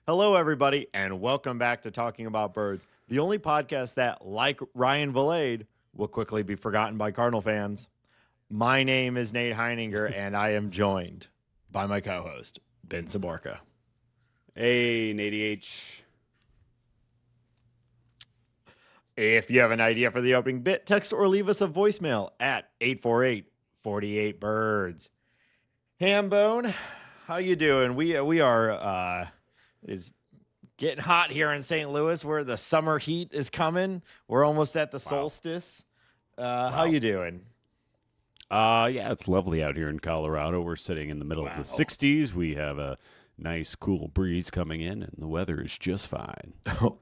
Hello, everybody, and welcome back to Talking About Birds, the only podcast that, like Ryan Valade, will quickly be forgotten by Cardinal fans. My name is Nate Heininger, and I am joined by my co-host, Ben Saborka. Hey, Nate H. If you have an idea for the opening bit, text or leave us a voicemail at 848-48-BIRDS. Hambone, how you doing? We are it's getting hot here in St. Louis where the summer heat is coming. We're almost at the solstice. How you doing? Yeah, it's lovely out here in Colorado. We're sitting in the middle of the 60s. We have a nice cool breeze coming in, and the weather is just fine.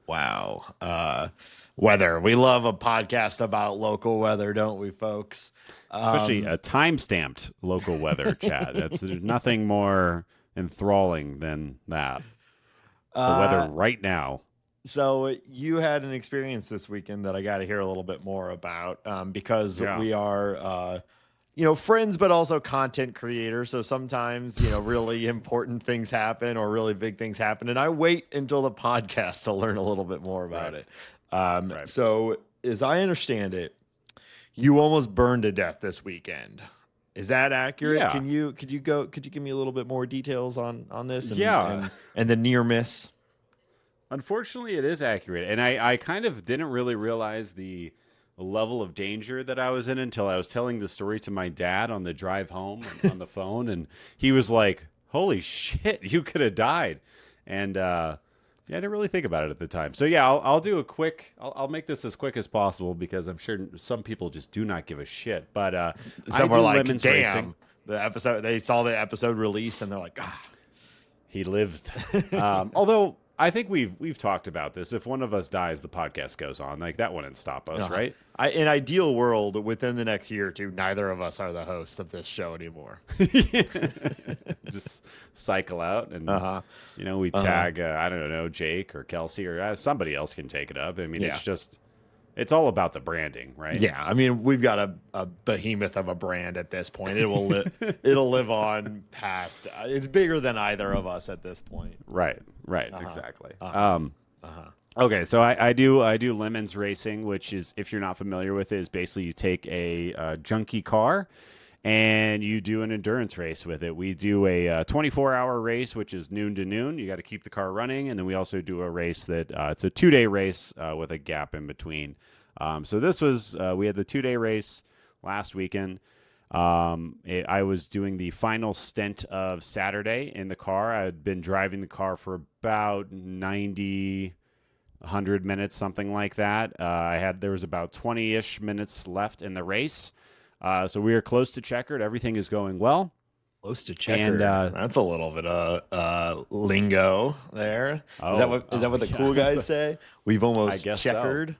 Wow. Weather. We love a podcast about local weather, don't we, folks? Especially a time-stamped local weather chat. There's nothing more enthralling than that. The weather right now. So you had an experience this weekend that I got to hear a little bit more about because we are, friends, but also content creators. So sometimes, really important things happen or really big things happen. And I wait until the podcast to learn a little bit more about it. So as I understand it, you almost burned to death this weekend. Is that accurate? Yeah. Could you give me a little bit more details on this? Yeah. And the near miss. Unfortunately, it is accurate. And I kind of didn't really realize the level of danger that I was in until I was telling the story to my dad on the drive home on the phone. And he was like, holy shit, you could have died. And I didn't really think about it at the time. So yeah, I'll do a quick. I'll make this as quick as possible because I'm sure some people just do not give a shit. But some were like, lemons "Damn!" racing. The episode. They saw the episode release and they're like, "Ah, he lived." Although I think we've talked about this. If one of us dies, the podcast goes on. Like that wouldn't stop us, right? In ideal world, within the next year or two, neither of us are the hosts of this show anymore. Just cycle out, and we tag I don't know, Jake or Kelsey or somebody else can take it up. I mean, it's all about the branding, right? Yeah, I mean, we've got a behemoth of a brand at this point. It will it'll live on past. It's bigger than either of us at this point. Right, exactly. Okay, so I do lemons racing, which is, if you're not familiar with it, is basically you take a junky car and you do an endurance race with it. We do a 24-hour race, which is noon to noon. You got to keep the car running, and then we also do a race that it's a 2-day race with a gap in between. So this was we had the 2-day race last weekend. I was doing the final stint of Saturday in the car. I had been driving the car for about 100 minutes, something like that. There was about 20-ish minutes left in the race. So we are close to checkered. Everything is going well. Close to checkered. And, that's a little bit of lingo there. Is that what the cool guys say? We've almost checkered. So.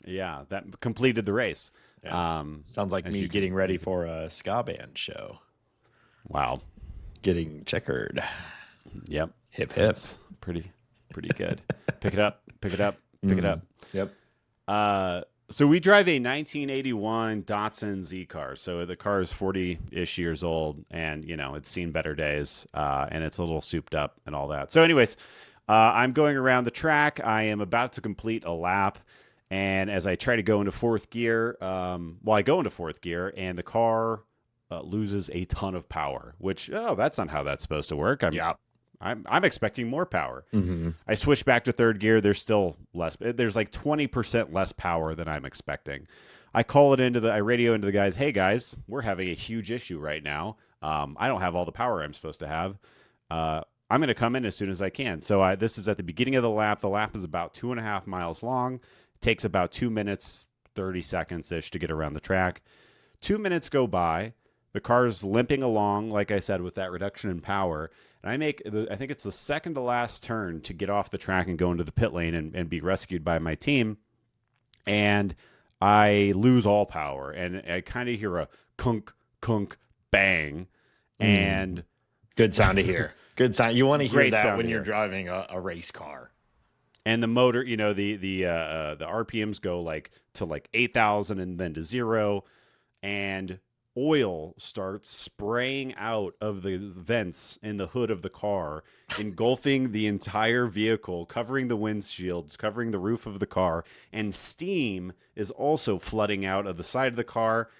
Yeah, that completed the race. Yeah. Sounds like me getting ready for a ska band show. Wow. Getting checkered. Yep. Hip. That's pretty good. Pick it up. Yep. So we drive a 1981 Datsun Z car. So the car is 40-ish years old, and it's seen better days, and it's a little souped up and all that. So anyways, I'm going around the track. I am about to complete a lap, and as I try to go into fourth gear, I go into fourth gear, and the car loses a ton of power, which, that's not how that's supposed to work. I'm expecting more power. Mm-hmm. I switch back to third gear. There's still less. There's like 20% less power than I'm expecting. I radio into the guys. Hey guys, we're having a huge issue right now. I don't have all the power I'm supposed to have. I'm going to come in as soon as I can. So this is at the beginning of the lap. The lap is about 2.5 miles long. It takes about 2 minutes, 30 seconds ish to get around the track. 2 minutes go by. The car's limping along, like I said, with that reduction in power. And I think it's the second to last turn to get off the track and go into the pit lane and be rescued by my team. And I lose all power. And I kind of hear a kunk, kunk, bang. And good sound to hear. Good sound. You want to hear that when you're driving a race car. And the motor, the RPMs go to 8,000 and then to 0. And oil starts spraying out of the vents in the hood of the car, engulfing the entire vehicle, covering the windshields, covering the roof of the car, and steam is also flooding out of the side of the car.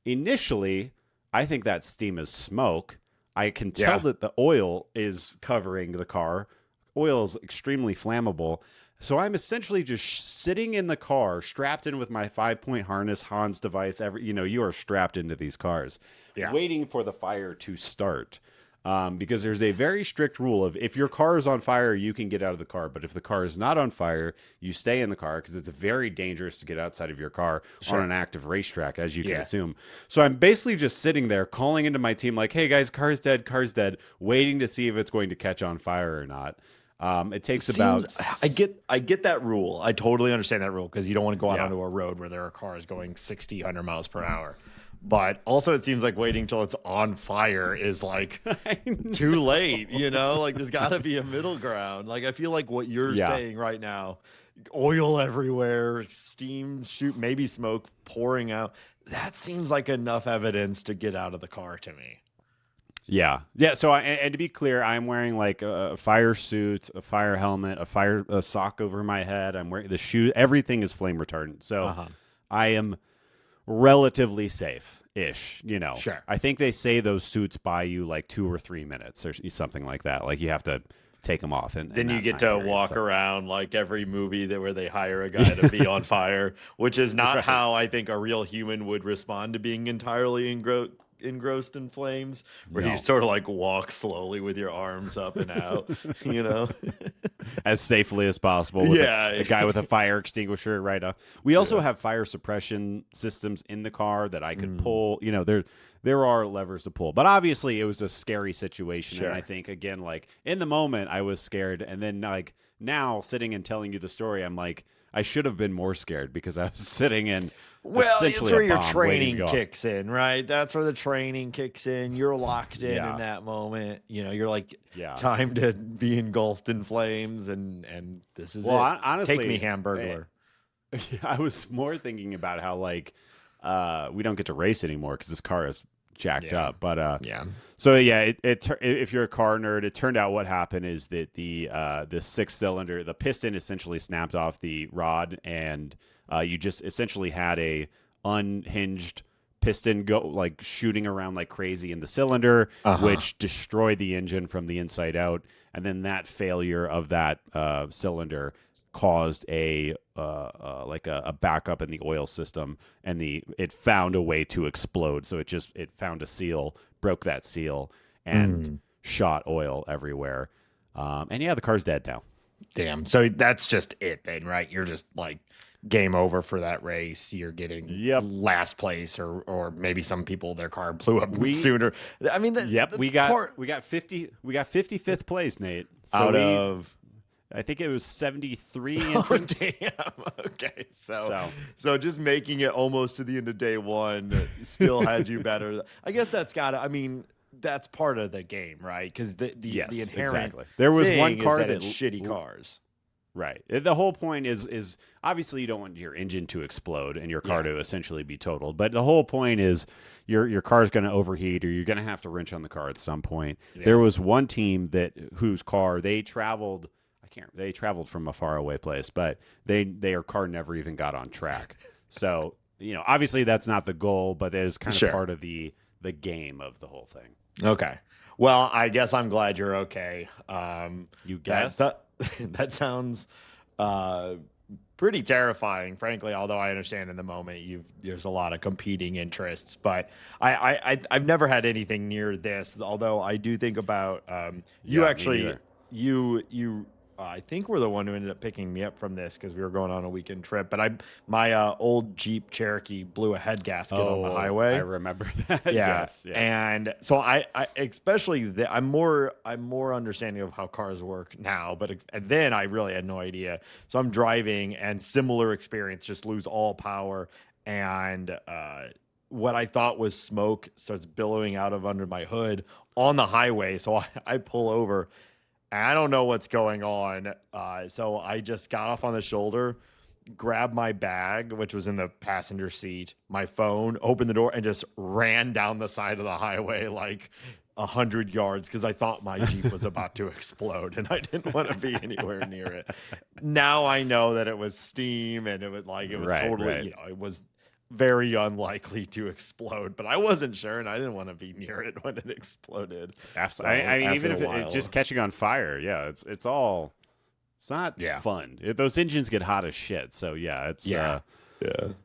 Initially, I think that steam is smoke. I can tell that the oil is covering the car. Oil is extremely flammable. So I'm essentially just sitting in the car, strapped in with my 5-point harness, Hans device. You are strapped into these cars, waiting for the fire to start. Because there's a very strict rule of if your car is on fire, you can get out of the car. But if the car is not on fire, you stay in the car because it's very dangerous to get outside of your car on an active racetrack, as you can assume. So I'm basically just sitting there calling into my team like, hey, guys, car's dead, waiting to see if it's going to catch on fire or not. It takes about. I get that rule. I totally understand that rule because you don't want to go out onto a road where there are cars going 60, 100 miles per hour. But also, it seems like waiting till it's on fire is like too late. Like there's got to be a middle ground. Like I feel like what you're saying right now, oil everywhere, steam, maybe smoke pouring out. That seems like enough evidence to get out of the car to me. Yeah. So, and to be clear, I'm wearing like a fire suit, a fire helmet, a sock over my head. I'm wearing the shoe. Everything is flame retardant. So I am relatively safe-ish, Sure. I think they say those suits buy you like 2 or 3 minutes or something like that. Like you have to take them off. And then you get to walk around like every movie where they hire a guy to be on fire, which is not how I think a real human would respond to being entirely engrossed in flames, where you sort of like walk slowly with your arms up and out, as safely as possible with a guy with a fire extinguisher right up. We also have fire suppression systems in the car that I could pull. There are levers to pull, but obviously it was a scary situation. And I think again, like in the moment I was scared, and then like now sitting and telling you the story, I'm like, I should have been more scared because I was sitting in. Well, it's where your training kicks in, right? That's where the training kicks in. You're locked in that moment. You're like, time to be engulfed in flames, and this is it. Honestly, take me, Hamburglar. I was more thinking about how like we don't get to race anymore because this car is jacked up. But so if you're a car nerd, it turned out what happened is that the 6-cylinder, the piston essentially snapped off the rod, and you just essentially had a unhinged piston go like shooting around like crazy in the cylinder, which destroyed the engine from the inside out. And then that failure of that cylinder caused a backup in the oil system, and it found a way to explode. So it found a seal, broke that seal, and shot oil everywhere. And the car's dead now. Damn. So that's just it then, right? You're just like game over for that race. You're getting last place, or maybe some people their car blew up sooner. I mean, we got 55th place, Nate. So out of I think it was 73 entrants. Oh, damn. Okay. So just making it almost to the end of day one still had you better. I guess that's part of the game, right? Because the inherent exactly. There was one car that it's shitty cars. Right. The whole point is obviously you don't want your engine to explode and your car to essentially be totaled. But the whole point is your car's going to overheat, or you're going to have to wrench on the car at some point. Yeah. There was one team whose car they traveled from a faraway place, but their car never even got on track. So, obviously that's not the goal, but that is kind of part of the game of the whole thing. Okay. Well, I guess I'm glad you're okay. You guess? That sounds pretty terrifying, frankly, although I understand in the moment there's a lot of competing interests. But I've never had anything near this, although I do think about I think we're the one who ended up picking me up from this because we were going on a weekend trip. But my old Jeep Cherokee blew a head gasket on the highway. I remember that. Yeah. Yes. And so I especially I'm more understanding of how cars work now. But then I really had no idea. So I'm driving, and similar experience, just lose all power, and what I thought was smoke starts billowing out of under my hood on the highway. So I pull over. I don't know what's going on. So I just got off on the shoulder, grabbed my bag, which was in the passenger seat, my phone, opened the door, and just ran down the side of the highway like 100 yards because I thought my Jeep was about to explode and I didn't want to be anywhere near it. Now I know that it was steam and it was totally, it was very unlikely to explode, but I wasn't sure and I didn't want to be near it when it exploded. Absolutely. I mean, even if it's just catching on fire, it's not fun. Those engines get hot as shit. So it's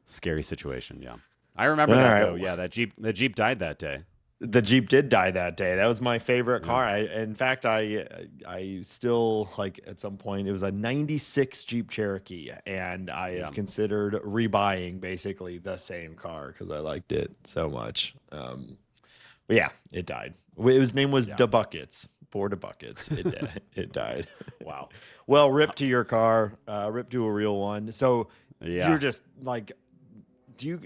scary situation. Yeah. I remember that though. Yeah. The Jeep died that day. The Jeep did die that day. That was my favorite car. In fact, I still at some point, it was a 96 Jeep Cherokee, and I have considered rebuying basically the same car because I liked it so much. But yeah, it died. His name was Da Buckets. For Da Buckets. It died. Wow. Well, rip to your car, rip to a real one. So you're just you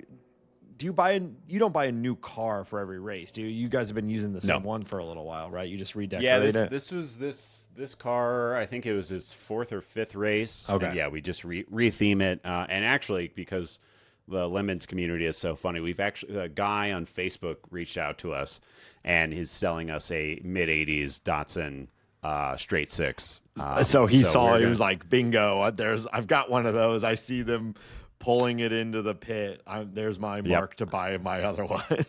don't buy a new car for every race, do you? You guys have been using the same one for a little while, right? You just redecorate it. This was this car. I think it was his 4th or 5th race. Okay. And we just retheme it. And actually, because the Lemons community is so funny, we've actually a guy on Facebook reached out to us, and he's selling us a mid-'80s Datsun straight 6. So he was like, bingo! I've got one of those. I see them pulling it into the pit. There's my mark to buy my other one.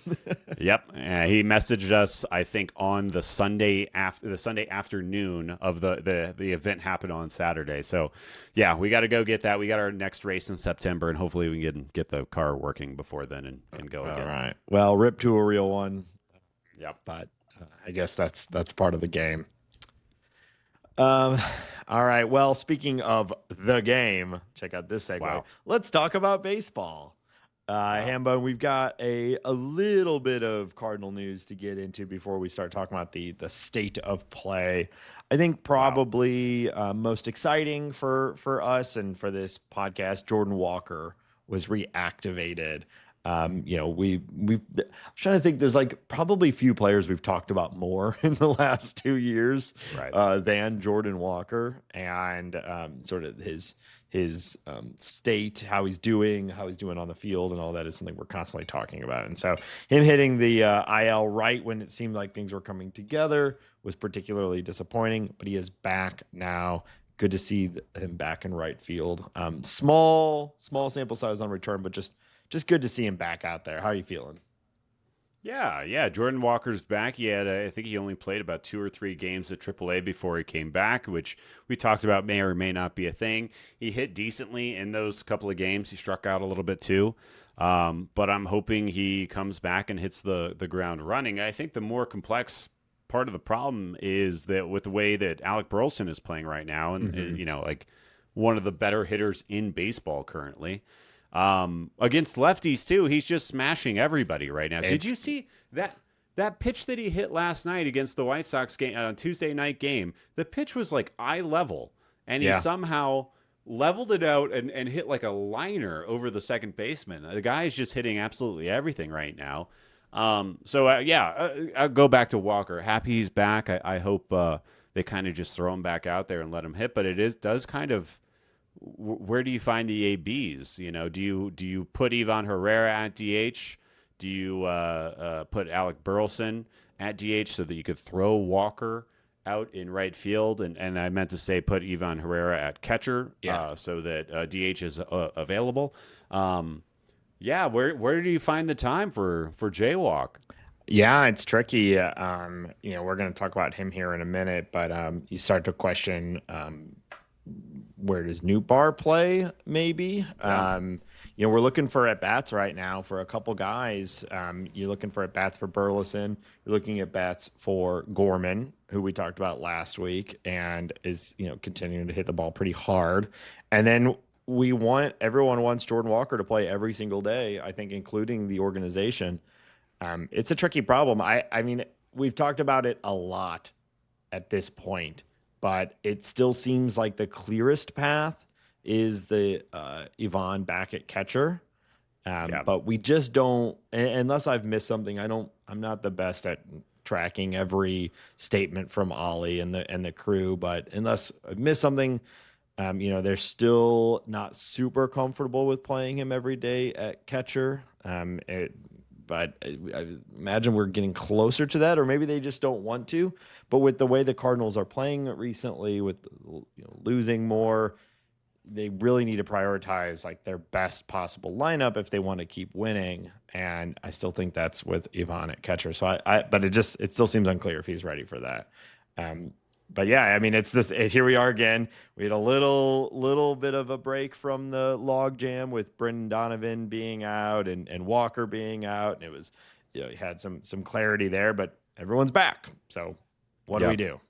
Yep. He messaged us, I think, on the Sunday afternoon of the event happened on Saturday. So we got to go get that. We got our next race in September, and hopefully we can get the car working before then and go again. All right. Well, rip to a real one. Yep. But I guess that's part of the game. All right. Well, speaking of the game, check out this segue. Wow. Let's talk about baseball. Hambone, we've got a little bit of Cardinal news to get into before we start talking about the state of play. I think probably most exciting for us and for this podcast, Jordan Walker was reactivated. I'm trying to think. There's probably few players we've talked about more in the last 2 years than Jordan Walker, and sort of his state, how he's doing on the field, and all that is something we're constantly talking about. And so him hitting the IL right when it seemed like things were coming together was particularly disappointing. But he is back now. Good to see him back in right field. Small sample size on return, but just good to see him back out there. How are you feeling? Yeah. Jordan Walker's back. He had, I think he only played about 2 or 3 games at AAA before he came back, which we talked about may or may not be a thing. He hit decently in those couple of games. He struck out a little bit too. But I'm hoping he comes back and hits the ground running. I think the more complex part of the problem is that with the way that Alec Burleson is playing right now, and one of the better hitters in baseball currently. Against lefties too, he's just smashing everybody right now. Did you see that pitch that he hit last night against the White Sox game, Tuesday night game? The pitch was eye level, and he somehow leveled it out and hit like a liner over the second baseman. The guy's just hitting absolutely everything right now. I'll go back to Walker. Happy he's back. I hope they kind of just throw him back out there and let him hit, but does kind of. Where do you find the ABs? Do you put Ivan Herrera at DH? Do you put Alec Burleson at DH so that you could throw Walker out in right field? And I meant to say put Ivan Herrera at catcher so that DH is available. Where do you find the time for Jaywalk? Yeah, it's tricky. We're going to talk about him here in a minute, but you start to question where does Nootbaar play, maybe? We're looking for at-bats right now for a couple guys. You're looking for at-bats for Burleson. You're looking at bats for Gorman, who we talked about last week, and is continuing to hit the ball pretty hard. And then everyone wants Jordan Walker to play every single day, I think, including the organization. It's a tricky problem. I mean, we've talked about it a lot at this point, but it still seems like the clearest path is the Ivan back at catcher. But we just don't, unless I've missed something, I'm not the best at tracking every statement from Ollie and the crew, but unless I've missed something, They're still not super comfortable with playing him every day at catcher. But I imagine we're getting closer to that, or maybe they just don't want to. But with the way the Cardinals are playing recently, with losing more, they really need to prioritize like their best possible lineup if they want to keep winning. And I still think that's with Ivan at catcher. So but it still seems unclear if he's ready for that. But yeah, I mean, it's this. Here we are again. We had a little bit of a break from the log jam with Brendan Donovan being out and Walker being out, and it was, you had some clarity there. But everyone's back. So what do we do?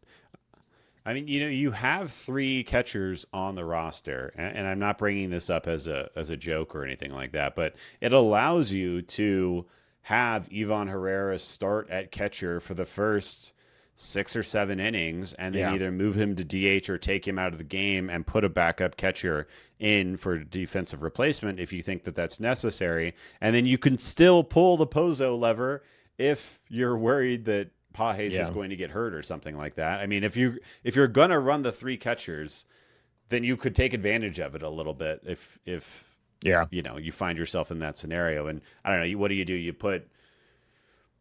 I mean, you have 3 catchers on the roster, and I'm not bringing this up as a joke or anything like that, but it allows you to have Ivan Herrera start at catcher for the first 6 or 7 innings, and then either move him to DH or take him out of the game and put a backup catcher in for defensive replacement if you think that that's necessary. And then you can still pull the Pozo lever if you're worried that Pages is going to get hurt or something like that. I mean, if you're gonna run the 3 catchers, then you could take advantage of it a little bit if you find yourself in that scenario. And I don't know, what do? You put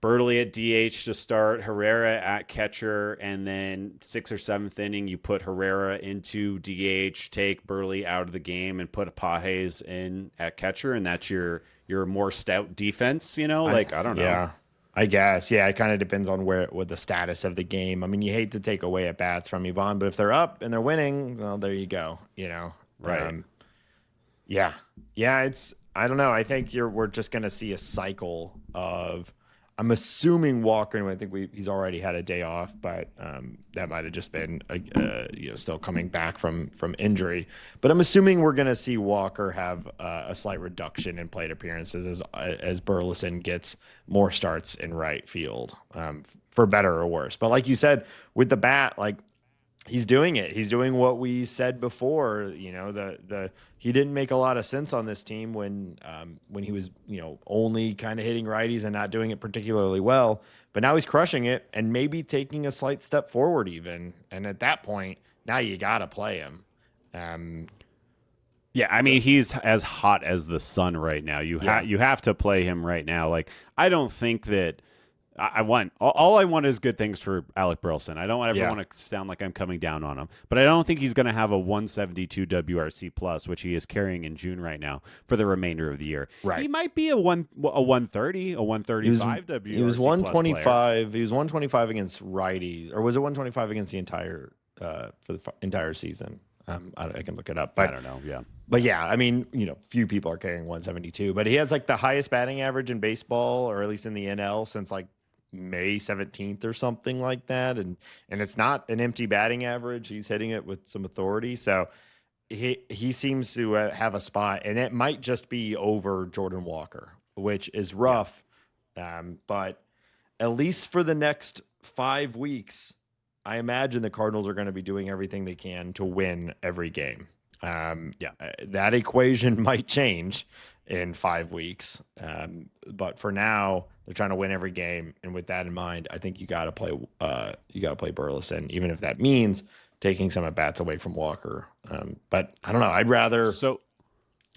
Burley at DH to start, Herrera at catcher, and then 6th or 7th inning, you put Herrera into DH, take Burley out of the game, and put Pages in at catcher, and that's your more stout defense. I don't know. Yeah, I guess. Yeah, it kind of depends on what the status of the game. I mean, you hate to take away at bats from Ivan, but if they're up and they're winning, well, there you go. Right? Yeah. It's. I don't know. I think we're just going to see a cycle of. I'm assuming Walker, and I think he's already had a day off, but that might have just been still coming back from injury. But I'm assuming we're going to see Walker have a slight reduction in plate appearances as Burleson gets more starts in right field, for better or worse. But like you said, with the bat, like he's doing it. He's doing what we said before. He didn't make a lot of sense on this team when he was only kind of hitting righties and not doing it particularly well. But now he's crushing it and maybe taking a slight step forward even. And at that point, now you got to play him. I mean, he's as hot as the sun right now. You have to play him right now. Like, I don't think that. All I want is good things for Alec Burleson. I don't ever want to sound like I'm coming down on him, but I don't think he's going to have a 172 WRC plus, which he is carrying in June right now, for the remainder of the year. Right. He might be a 130, a 135 WRC. He was 125. He was 125 against righties, or was it 125 against the entire for the entire season? I can look it up, but I don't know. Yeah. But yeah, I mean, few people are carrying 172, but he has like the highest batting average in baseball, or at least in the NL, since like May 17th or something like that. And it's not an empty batting average. He's hitting it with some authority. So he seems to have a spot, and it might just be over Jordan Walker, which is rough. But at least for the next 5 weeks, I imagine the Cardinals are going to be doing everything they can to win every game. That equation might change in 5 weeks. But for now, they're trying to win every game. And with that in mind, I think you got to play Burleson, even if that means taking some at bats away from Walker. But I don't know. I'd rather. So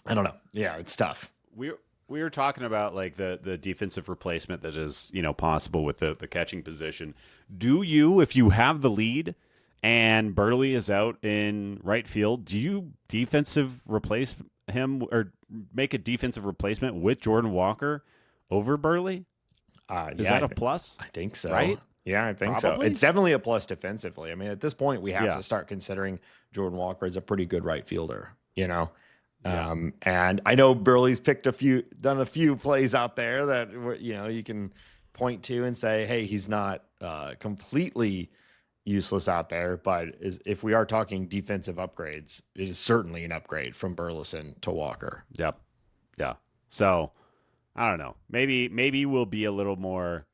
I don't know. Yeah, it's tough. We were talking about like the defensive replacement that is, possible with the catching position. Do you, if you have the lead and Burley is out in right field, do you defensive replace him or make a defensive replacement with Jordan Walker over Burley? Is that a plus? I think so. Right? Yeah, I think so. It's definitely a plus defensively. I mean, at this point, we have to start considering Jordan Walker as a pretty good right fielder, And I know Burley's done a few plays out there that, you can point to and say, hey, he's not completely useless out there. But if we are talking defensive upgrades, it is certainly an upgrade from Burleson to Walker. Yep. Yeah. So I don't know. Maybe we'll be a little more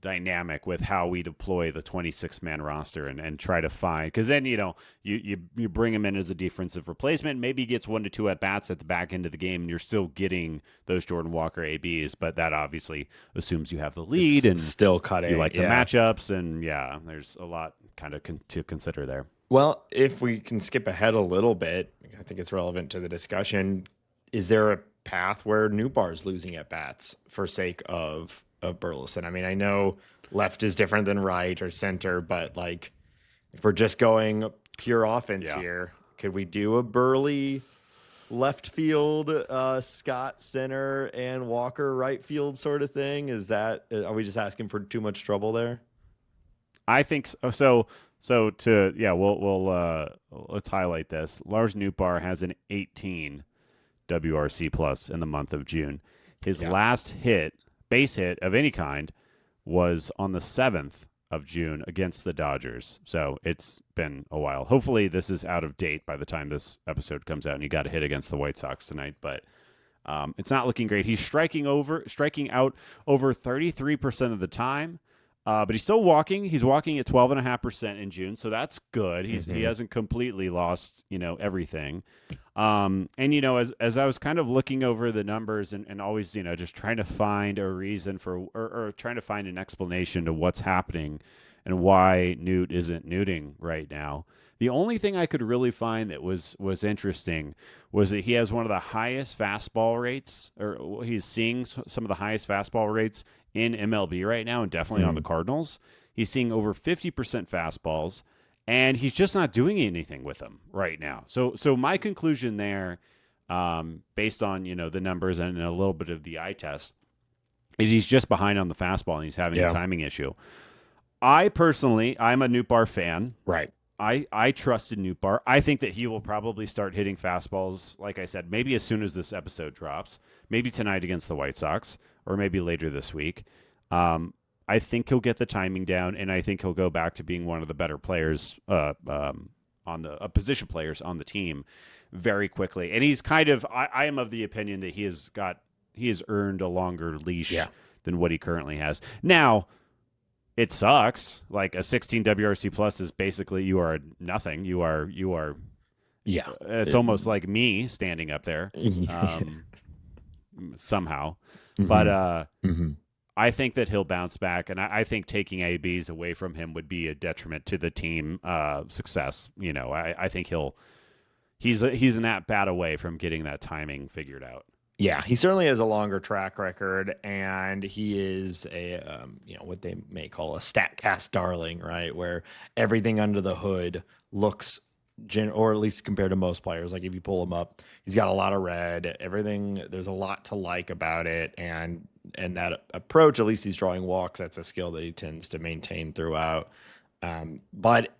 dynamic with how we deploy the 26-man roster and try to find, because then you bring him in as a defensive replacement. Maybe he gets 1 to 2 at bats at the back end of the game, and you're still getting those Jordan Walker ABs. But that obviously assumes you have the lead and still cutting. You like the matchups, and there's a lot kind of to consider there. Well, if we can skip ahead a little bit, I think it's relevant to the discussion. Is there a path where Nootbaar's losing at bats for sake of Burleson? I mean, I know left is different than right or center, but like if we're just going pure offense Yeah. here, could we do a Burley left field, Scott center, and Walker right field sort of thing? Are we just asking for too much trouble there? I think so. So to let's highlight this. Lars Nootbaar has an 18 WRC plus in the month of June. His last base hit of any kind, was on the 7th of June against the Dodgers. So it's been a while. Hopefully this is out of date by the time this episode comes out and he got a hit against the White Sox tonight, but it's not looking great. He's striking out over 33% of the time. But he's still walking. He's walking at 12.5% in June, so that's good. He hasn't completely lost, everything. And as I was kind of looking over the numbers and always, just trying to find a reason for or trying to find an explanation to what's happening and why Newt isn't newting right now. The only thing I could really find that was interesting was that he has one of the highest fastball rates, or he's seeing some of the highest fastball rates in MLB right now, and definitely on the Cardinals. He's seeing over 50% fastballs, and he's just not doing anything with them right now. So my conclusion there, based on the numbers and a little bit of the eye test, is he's just behind on the fastball and he's having a timing issue. I'm a Nootbaar fan. Right. I trusted Nootbaar. I think that he will probably start hitting fastballs, like I said, maybe as soon as this episode drops, maybe tonight against the White Sox, or maybe later this week. I think he'll get the timing down, and I think he'll go back to being one of the better players position players on the team very quickly. And he's kind of, I am of the opinion that he has earned a longer leash than what he currently has. Now, it sucks. Like a 16 WRC plus is basically you are nothing. You are. Yeah. It's almost like me standing up there somehow. But I think that he'll bounce back, and I think taking ABs away from him would be a detriment to the team success. I think he's an at bat away from getting that timing figured out. Yeah, he certainly has a longer track record, and he is a what they may call a StatCast darling, right? Where everything under the hood looks, or at least compared to most players, like if you pull him up, he's got a lot of red. Everything, there's a lot to like about it, and that approach, at least he's drawing walks. That's a skill that he tends to maintain throughout. But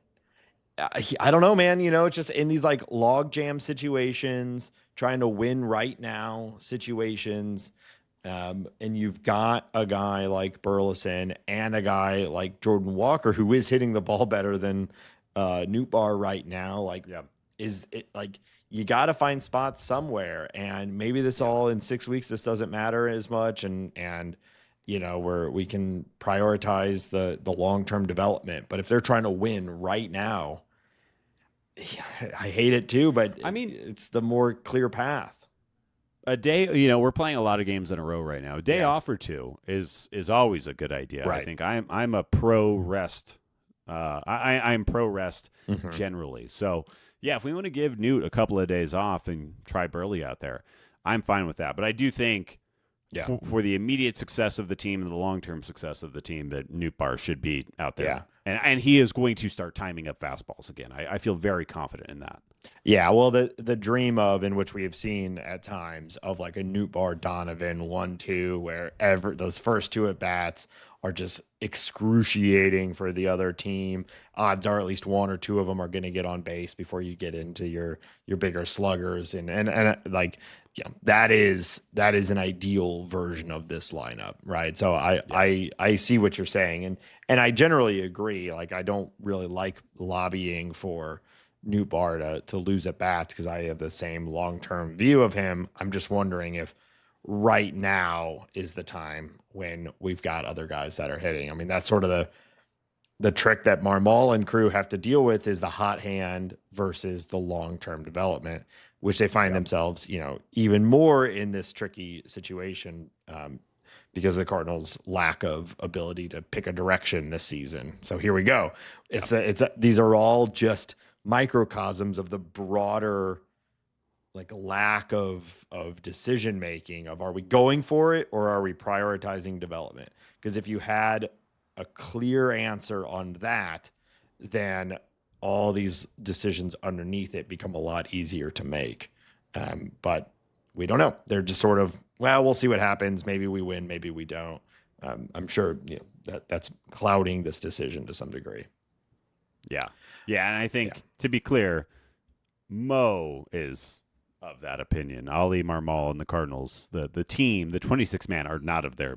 I don't know, man. It's just in these like log jam situations, trying to win right now situations. And you've got a guy like Burleson and a guy like Jordan Walker, who is hitting the ball better than Nootbaar right now. Like, is it like you got to find spots somewhere? And maybe this all in 6 weeks, this doesn't matter as much. And where we can prioritize the long-term development. But if they're trying to win right now, I hate it too, but I mean, it's the more clear path. A day, we're playing a lot of games in a row right now. A day off or two is always a good idea. Right. I think I'm a pro rest. I'm pro rest generally. So if we want to give Newt a couple of days off and try Burley out there, I'm fine with that. But I do think for the immediate success of the team and the long-term success of the team, that Nootbaar should be out there. Yeah. And he is going to start timing up fastballs again. I feel very confident in that. Yeah, well, the dream of, in which we have seen at times, of like a Nootbaar Donovan 1-2, where those first two at bats are just excruciating for the other team. Odds are at least one or two of them are going to get on base before you get into your bigger sluggers, and like, that is an ideal version of this lineup, right? So I see what you're saying, and I generally agree. Like, I don't really like lobbying for Nootbaar to lose at bats because I have the same long-term view of him. I'm just wondering if right now is the time when we've got other guys that are hitting. I mean, that's sort of the trick that Marmol and crew have to deal with, is the hot hand versus the long-term development, which they find themselves, even more in this tricky situation because of the Cardinals' lack of ability to pick a direction this season. So here we go. These are all just microcosms of the broader like lack of decision making of, are we going for it or are we prioritizing development? Because if you had a clear answer on that, then all these decisions underneath it become a lot easier to make. But we don't know. They're just sort of, well, we'll see what happens. Maybe we win, maybe we don't. I'm sure that's clouding this decision to some degree. Yeah. Yeah. And I think, to be clear, Mo is of that opinion. Ali Marmol and the Cardinals, the team, the 26 man, are not of that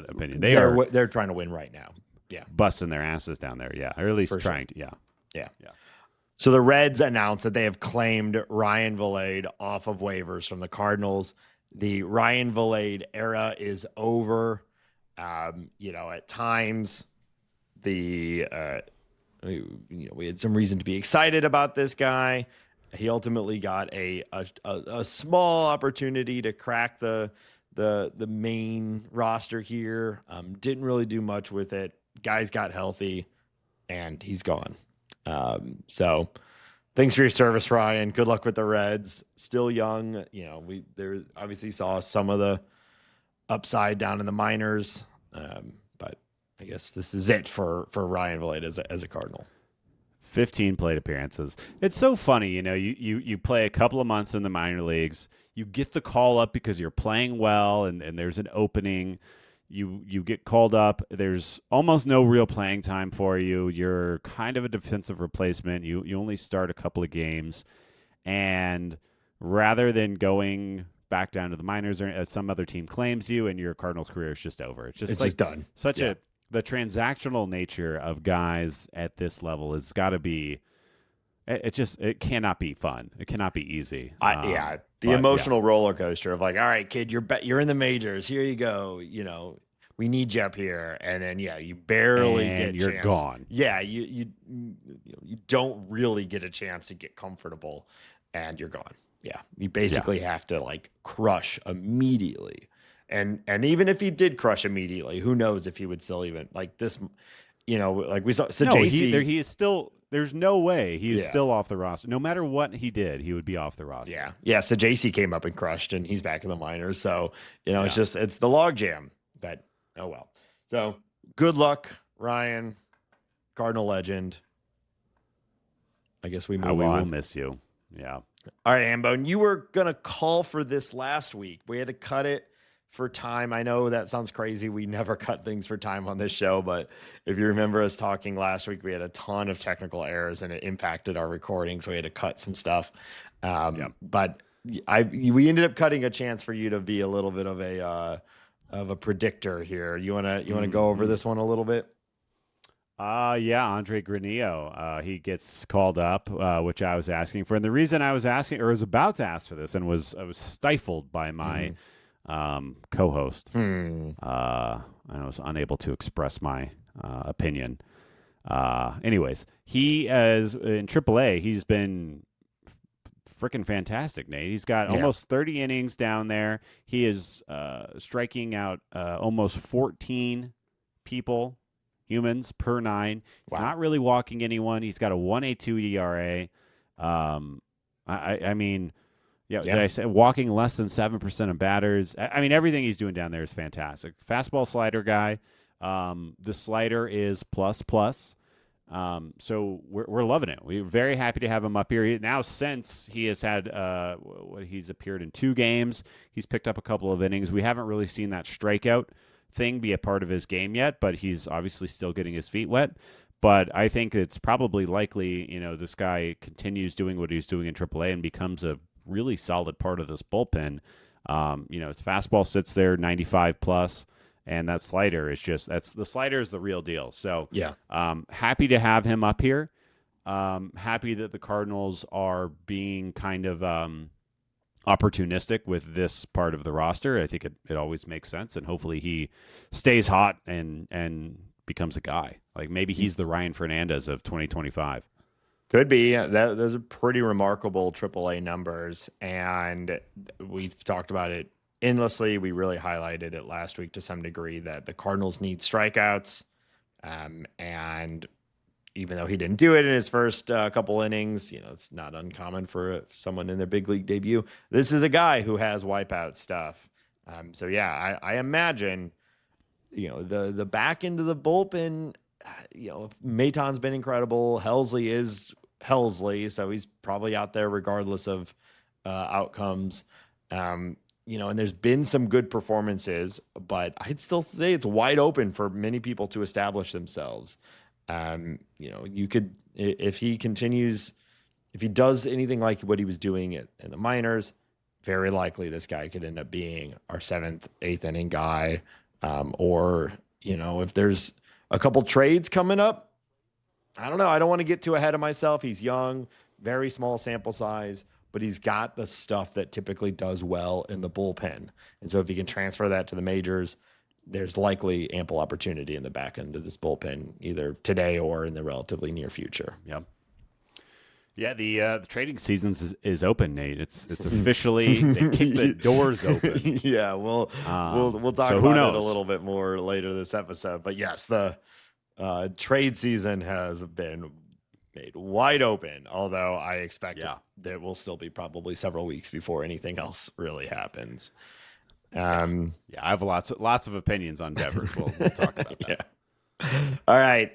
opinion. They're trying to win right now. Yeah. Busting their asses down there. Yeah. Or at least trying to. Yeah. Yeah. So the Reds announced that they have claimed Ryan Vilade off of waivers from the Cardinals. The Ryan Vilade era is over. At times we had some reason to be excited about this guy. He ultimately got a small opportunity to crack the main roster here. Didn't really do much with it. Guys got healthy, and he's gone. So thanks for your service, Ryan. Good luck with the Reds. Still young. There obviously saw some of the upside down in the minors. But I guess this is it for Ryan Vilade as a Cardinal. 15 plate appearances. It's so funny, you play a couple of months in the minor leagues, you get the call up because you're playing well and there's an opening. You get called up. There's almost no real playing time for you. You're kind of a defensive replacement. You only start a couple of games. And rather than going back down to the minors or some other team claims you and your Cardinals career is just over. It's just done. The transactional nature of guys at this level has got to be, it cannot be fun. It cannot be easy. The emotional roller coaster of like, all right, kid, you're in the majors. Here you go. We need you up here. And then, you barely get you're chance. Gone. Yeah. You don't really get a chance to get comfortable and you're gone. Yeah. You basically have to like crush immediately. And even if he did crush immediately, who knows if he would still even like this, like we saw. So he is still, there's no way he is still off the roster. No matter what he did, he would be off the roster. Yeah. So JC came up and crushed and he's back in the minors. So, it's the logjam that, oh well. So good luck, Ryan, Cardinal legend. I guess we move on. We will miss you. Yeah. All right, Hambone, you were going to call for this last week. We had to cut it for time. I know that sounds crazy. We never cut things for time on this show, but if you remember us talking last week, we had a ton of technical errors and it impacted our recording, so we had to cut some stuff. But we ended up cutting a chance for you to be a little bit of a predictor here. You wanna go over this one a little bit? Andre Granillo, he gets called up, which I was asking for. And the reason I was asking, or was about to ask for this, and I was stifled by my co-host. I was unable to express my opinion. Anyways, he is in AAA. He's been freaking fantastic, Nate. He's got almost 30 innings down there. He is striking out almost 14 humans per 9. He's not really walking anyone. He's got a 1.82 ERA. I mean, did I say walking less than 7% of batters? I mean, everything he's doing down there is fantastic. Fastball slider guy. The slider is plus. So we're loving it. We're very happy to have him up here. Now, since he has had he's appeared in 2 games, he's picked up a couple of innings. We haven't really seen that strikeout thing be a part of his game yet, but he's obviously still getting his feet wet. But I think it's probably likely, this guy continues doing what he's doing in AAA and becomes a really solid part of this bullpen. His fastball sits there 95 plus, and that slider is the slider is the real deal. So happy to have him up here. Happy that the Cardinals are being kind of opportunistic with this part of the roster. I think it always makes sense, and hopefully he stays hot and becomes a guy. Like maybe he's the Ryan Fernandez of 2025. Could be. Those are pretty remarkable AAA numbers, and we've talked about it endlessly. We really highlighted it last week to some degree that the Cardinals need strikeouts, and even though he didn't do it in his first couple innings, it's not uncommon for someone in their big league debut. This is a guy who has wipeout stuff. So yeah, I imagine, the back end of the bullpen, Maton's been incredible. Helsley is Helsley, so he's probably out there regardless of outcomes. And there's been some good performances, but I'd still say it's wide open for many people to establish themselves. You could, if he does anything like what he was doing in the minors, very likely this guy could end up being our 7th, 8th inning guy. Or if there's a couple trades coming up, I don't know. I don't want to get too ahead of myself. He's young, very small sample size, but he's got the stuff that typically does well in the bullpen. And so if he can transfer that to the majors, there's likely ample opportunity in the back end of this bullpen, either today or in the relatively near future. Yep. Yeah, the trading season is open, Nate. It's officially they kicked the doors open. Yeah, we'll talk about it a little bit more later this episode. But yes, the trade season has been made wide open. Although I expect there will still be probably several weeks before anything else really happens. I have lots of opinions on Devers. We'll talk about that. Yeah. All right.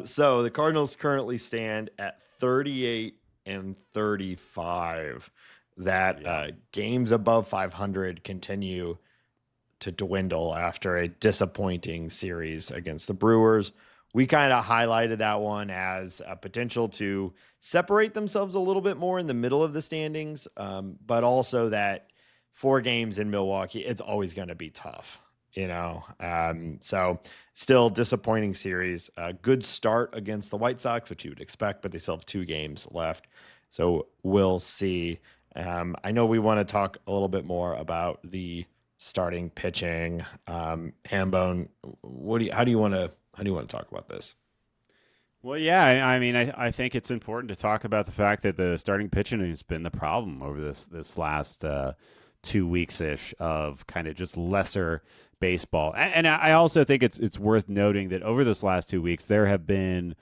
So the Cardinals currently stand at 38 and 35. That games above 500 continue to dwindle after a disappointing series against the Brewers. We kind of highlighted that one as a potential to separate themselves a little bit more in the middle of the standings, but also that 4 games in Milwaukee, it's always going to be tough. So still disappointing series. Good start against the White Sox, which you would expect, but they still have 2 games left. So we'll see. I know we want to talk a little bit more about the starting pitching. Hambone, how do you want to talk about this? Well, yeah, I think it's important to talk about the fact that the starting pitching has been the problem over this last 2 weeks-ish of kind of just lesser baseball. And I also think it's worth noting that over this last 2 weeks, there have been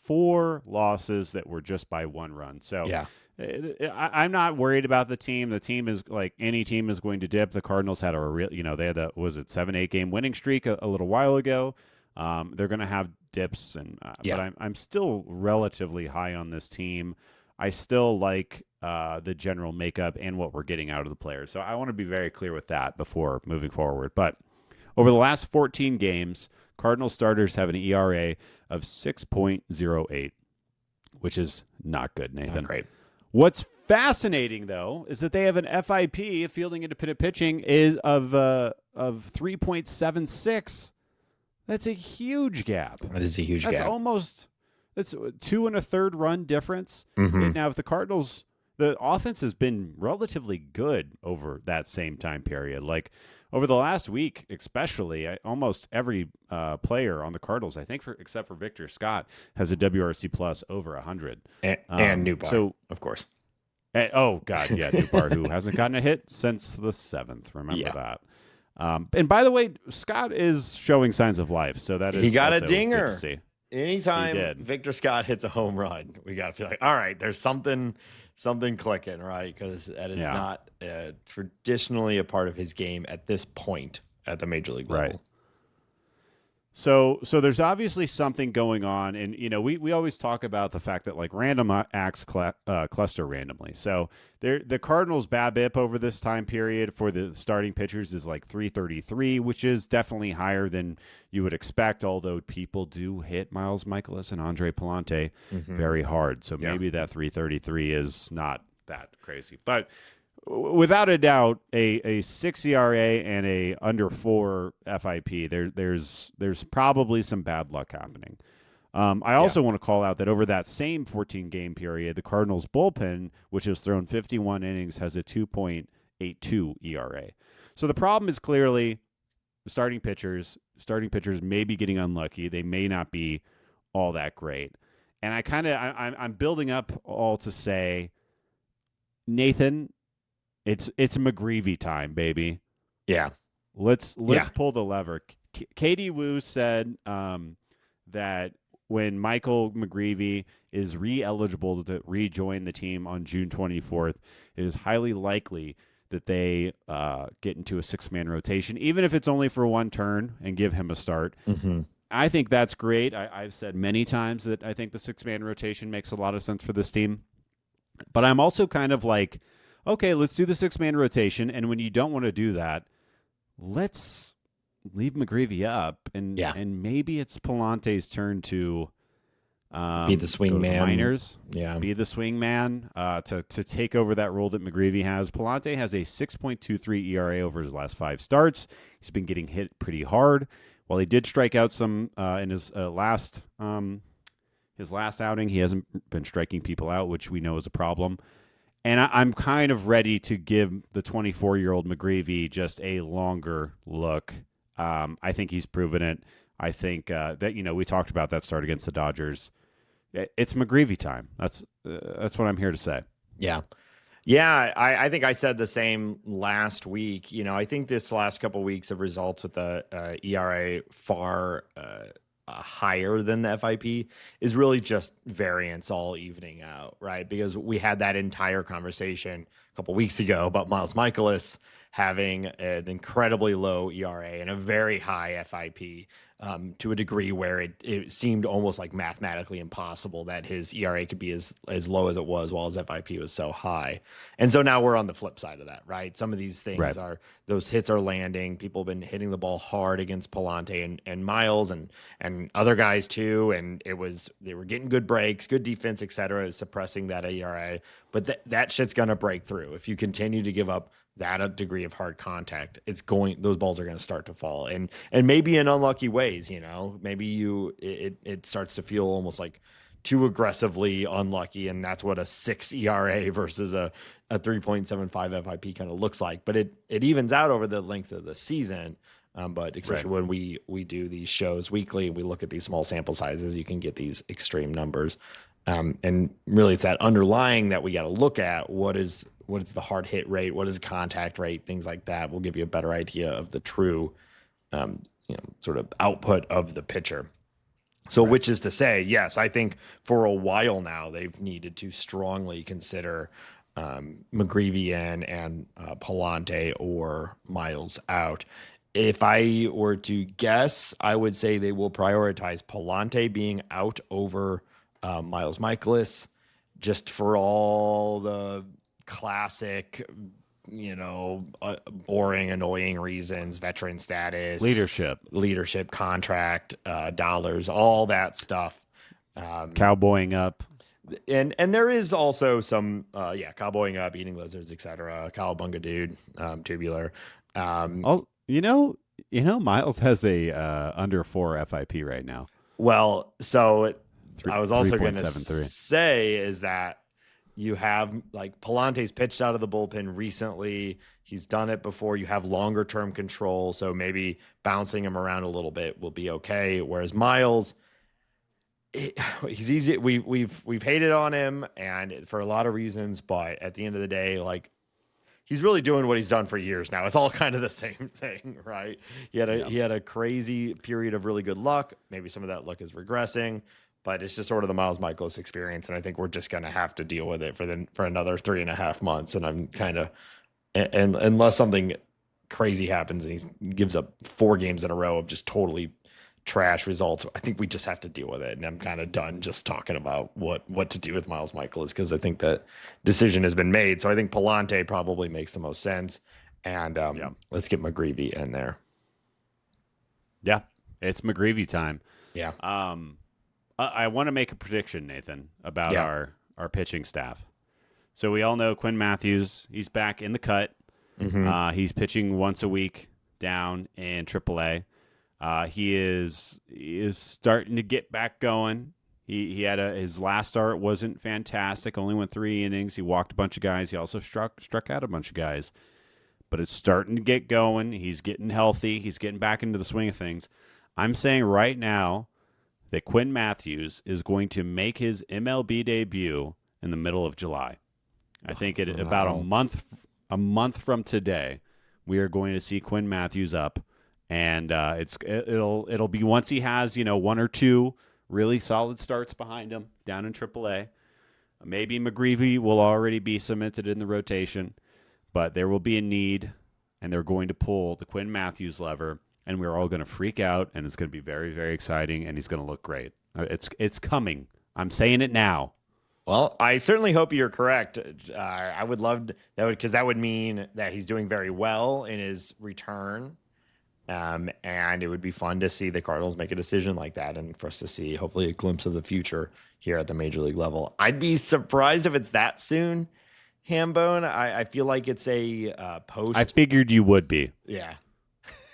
4 losses that were just by 1 run. So yeah, I'm not worried about the team. The team is like any team is going to dip. The Cardinals had a real, they had 7-8 game winning streak a little while ago. They're going to have dips, but I'm still relatively high on this team. I still like the general makeup and what we're getting out of the players. So I want to be very clear with that before moving forward. But over the last 14 games, Cardinal starters have an ERA of 6.08, which is not good, Nathan. Not great. What's fascinating, though, is that they have an FIP, fielding independent pitching, is of 3.76. That's a huge gap. That is a huge gap. That's a 2 1/3 run difference. Mm-hmm. Now, if the Cardinals, the offense has been relatively good over that same time period. Like over the last week, especially, almost every player on the Cardinals, I think, except for Victor Scott, has a WRC plus over 100. And Nootbaar, of course. Nootbaar, who hasn't gotten a hit since the 7th. Remember that. And by the way, Scott is showing signs of life, so that is he got a dinger. Good to see. Anytime Victor Scott hits a home run, we got to feel like, all right, there's something clicking, right? Because that is not traditionally a part of his game at this point at the major league level. Right. So there's obviously something going on, and we always talk about the fact that like random acts cluster randomly. So the Cardinals' BABIP over this time period for the starting pitchers is like 333, which is definitely higher than you would expect. Although people do hit Miles Mikolas and Andre Pallante very hard, so maybe that 333 is not that crazy, but. Without a doubt, a 6 ERA and a under 4 FIP. There's probably some bad luck happening. I also want to call out that over that same 14 game period, the Cardinals bullpen, which has thrown 51 innings, has a 2.82 ERA. So the problem is clearly starting pitchers. Starting pitchers may be getting unlucky. They may not be all that great. And I'm building up all to say, Nathan. It's McGreevy time, baby. Yeah. Let's pull the lever. Katie Wu said that when Michael McGreevy is re-eligible to rejoin the team on June 24th, it is highly likely that they get into a 6-man rotation, even if it's only for one turn, and give him a start. Mm-hmm. I think that's great. I've said many times that I think the 6-man rotation makes a lot of sense for this team. But I'm also kind of like, okay, let's do the 6-man rotation. And when you don't want to do that, let's leave McGreevy up. And maybe it's Pallante's turn to be the swing man. Minors. Yeah. Be the swing man to take over that role that McGreevy has. Pallante has a 6.23 ERA over his last 5 starts. He's been getting hit pretty hard. While he did strike out some in his last outing, he hasn't been striking people out, which we know is a problem. And I'm kind of ready to give the 24-year-old McGreevy just a longer look. I think he's proven it. I think that we talked about that start against the Dodgers. It's McGreevy time. That's what I'm here to say. Yeah. Yeah, I think I said the same last week. I think this last couple of weeks of results with the ERA far higher than the FIP is really just variance all evening out, right? Because we had that entire conversation a couple of weeks ago about Miles Mikolas having an incredibly low ERA and a very high FIP to a degree where it seemed almost like mathematically impossible that his ERA could be as low as it was while his FIP was so high. And so now we're on the flip side of that, right? Some of these things those hits are landing. People have been hitting the ball hard against Pallante and Miles and other guys too. And they were getting good breaks, good defense, et cetera, suppressing that ERA. But that shit's going to break through. If you continue to give up that degree of hard contact, those balls are going to start to fall, and maybe in unlucky ways. Maybe it starts to feel almost like too aggressively unlucky, and that's what a 6 ERA versus a 3.75 FIP kind of looks like. But it evens out over the length of the season. But especially when we do these shows weekly and we look at these small sample sizes, you can get these extreme numbers. And really, it's that underlying that we got to look at. What is the hard hit rate? What is the contact rate? Things like that will give you a better idea of the true, sort of output of the pitcher. So, which is to say, yes, I think for a while now they've needed to strongly consider McGreevy and Pallante or Miles out. If I were to guess, I would say they will prioritize Pallante being out over Miles Mikolas, just for all the classic, boring, annoying reasons, veteran status, leadership, contract, dollars, all that stuff. Cowboying up. And there is also some, cowboying up, eating lizards, etc. Cowabunga dude, tubular. Miles has a under 4 FIP right now. Well, so I was also going to say is that you have like Pallante's pitched out of the bullpen recently. He's done it before. You have longer term control, so maybe bouncing him around a little bit will be okay. Whereas Miles, he's easy. We've hated on him and for a lot of reasons, but at the end of the day, like, he's really doing what he's done for years now. It's all kind of the same thing, right? He had a crazy period of really good luck. Maybe some of that luck is regressing. But it's just sort of the Miles Mikolas experience, and I think we're just going to have to deal with it for another 3.5 months. And I'm kind of, and unless something crazy happens and he gives up 4 games in a row of just totally trash results, I think we just have to deal with it. And I'm kind of done just talking about what to do with Miles Mikolas because I think that decision has been made. So I think Pallante probably makes the most sense, and let's get McGreevy in there. Yeah, it's McGreevy time. Yeah. I want to make a prediction, Nathan, about our pitching staff. So we all know Quinn Mathews. He's back in the cut. Mm-hmm. He's pitching once a week down in AAA. He is starting to get back going. He had his last start wasn't fantastic. Only went 3 innings. He walked a bunch of guys. He also struck out a bunch of guys. But it's starting to get going. He's getting healthy. He's getting back into the swing of things. I'm saying right now that Quinn Mathews is going to make his MLB debut in the middle of July. I think about a month from today, we are going to see Quinn Mathews up, and it'll be once he has 1 or 2 really solid starts behind him down in AAA. Maybe McGreevy will already be cemented in the rotation, but there will be a need, and they're going to pull the Quinn Mathews lever, and we're all going to freak out, and it's going to be very, very exciting, and he's going to look great. It's coming. I'm saying it now. Well, I certainly hope you're correct. I would love that because that would mean that he's doing very well in his return. And it would be fun to see the Cardinals make a decision like that and for us to see hopefully a glimpse of the future here at the major league level. I'd be surprised if it's that soon, Hambone. I feel like it's a post. I figured you would be. Yeah.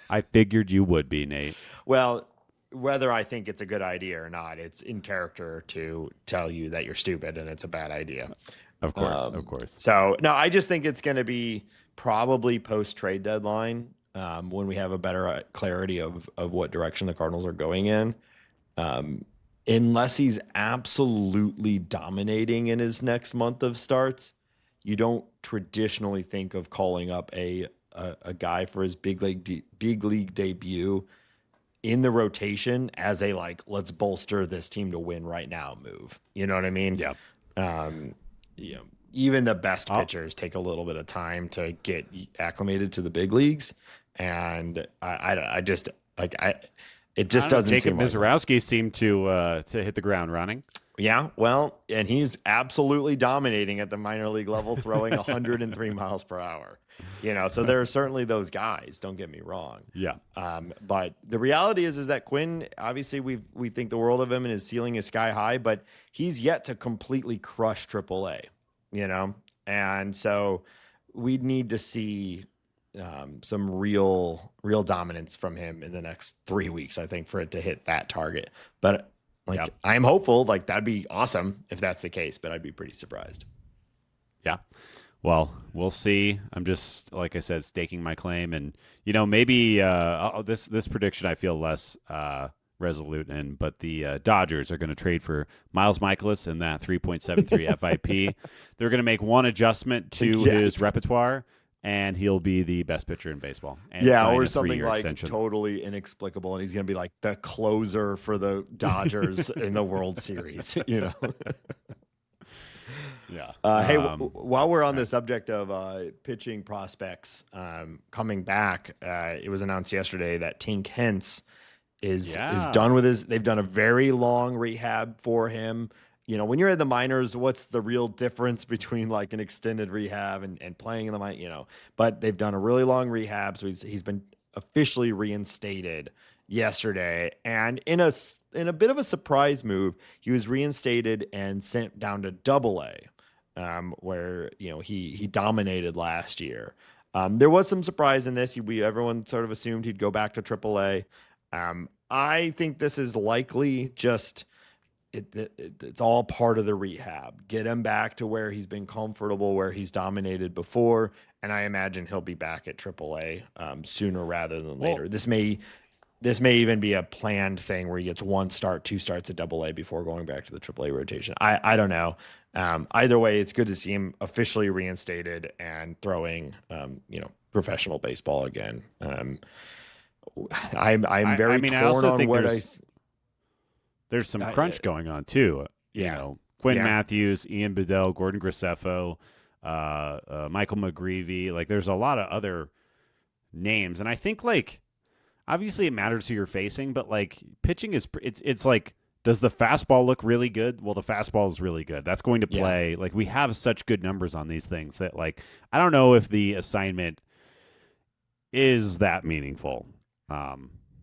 I figured you would be, Nate. Well, whether I think it's a good idea or not, it's in character to tell you that you're stupid and it's a bad idea. Of course. So, no, I just think it's going to be probably post-trade deadline when we have a better clarity of what direction the Cardinals are going in. Unless he's absolutely dominating in his next month of starts, you don't traditionally think of calling up a guy for his big league debut in the rotation as a let's bolster this team to win right now move. You know what I mean? Yeah. Even the best pitchers take a little bit of time to get acclimated to the big leagues, and it just doesn't. Jacob seem Mizorowski seemed to hit the ground running. Yeah, well, and he's absolutely dominating at the minor league level, throwing 103 miles per hour. So there are certainly those guys. Don't get me wrong. Yeah. But the reality is that Quinn, obviously, we think the world of him, and his ceiling is sky high, but he's yet to completely crush AAA. And so we'd need to see some real dominance from him in the next 3 weeks, I think, for it to hit that target. But I'm hopeful, that'd be awesome if that's the case, but I'd be pretty surprised. Yeah. Well, we'll see. I'm just, like I said, staking my claim, and maybe this prediction I feel less resolute in, but the Dodgers are going to trade for Miles Mikolas in that 3.73 FIP. They're going to make one adjustment to his repertoire, and he'll be the best pitcher in baseball. And or something totally inexplicable, and he's going to be the closer for the Dodgers in the World Series. Yeah. Hey, while we're on the subject of pitching prospects coming back, it was announced yesterday that Tink Hence is done with his. They've done a very long rehab for him. When you're in the minors, what's the real difference between an extended rehab and playing in the minor? But they've done a really long rehab, so he's been officially reinstated yesterday, and in a bit of a surprise move, he was reinstated and sent down to Double-A. Where he dominated last year. There was some surprise in this. Everyone sort of assumed he'd go back to AAA. I think this is likely just it's all part of the rehab. Get him back to where he's been comfortable, where he's dominated before, and I imagine he'll be back at AAA sooner rather than later. This may even be a planned thing where he gets 1 start, 2 starts at Double-A before going back to the AAA rotation. I don't know. Either way, it's good to see him officially reinstated and throwing, professional baseball again. I'm very torn on what there's some crunch going on too. Quinn Mathews, Ian Bedell, Gordon Graceffo, Michael McGreevy. There's a lot of other names, and I think obviously it matters who you're facing, but pitching is it's does the fastball look really good? Well, the fastball is really good. That's going to play. We have such good numbers on these things that I don't know if the assignment is that meaningful.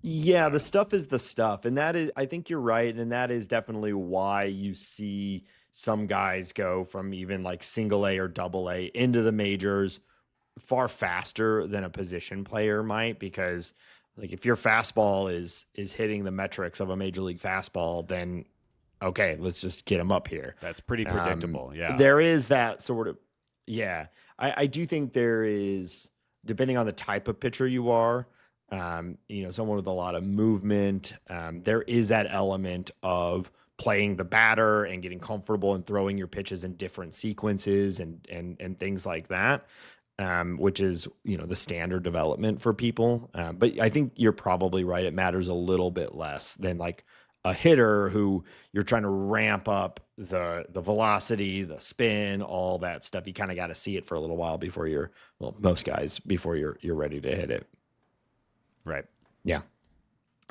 The stuff is the stuff, and that is, I think you're right, and that is definitely why you see some guys go from even single A or double A into the majors far faster than a position player might, because if your fastball is hitting the metrics of a major league fastball, then okay, let's just get him up here. That's pretty predictable. There is that sort of, I do think there is, depending on the type of pitcher you are, someone with a lot of movement, there is that element of playing the batter and getting comfortable and throwing your pitches in different sequences and things like that. Which is, the standard development for people. But I think you're probably right. It matters a little bit less than a hitter who you're trying to ramp up the velocity, the spin, all that stuff. You kind of got to see it for a little while before most guys, before you're ready to hit it. Right. Yeah.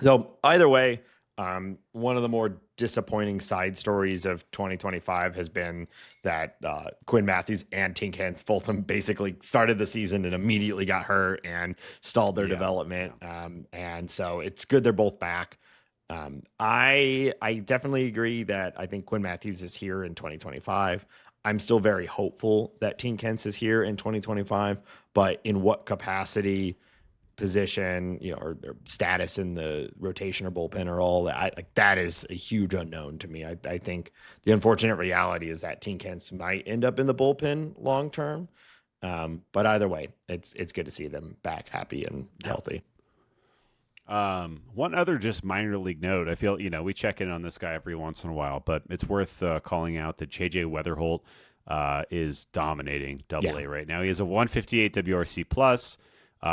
So either way, one of the more disappointing side stories of 2025 has been that Quinn Mathews and Tink Hence both of them basically started the season and immediately got hurt and stalled their development. And so it's good they're both back. I definitely agree that I think Quinn Mathews is here in 2025. I'm still very hopeful that Tink Hence is here in 2025, but in what capacity, position, or status in the rotation or bullpen or all that, that is a huge unknown to me. I think the unfortunate reality is that Tink Hence might end up in the bullpen long term. But either way, it's good to see them back happy and healthy. One other just minor league note. I feel, we check in on this guy every once in a while, but it's worth calling out that JJ Weatherholt is dominating Double-A right now. He has a 158 WRC plus.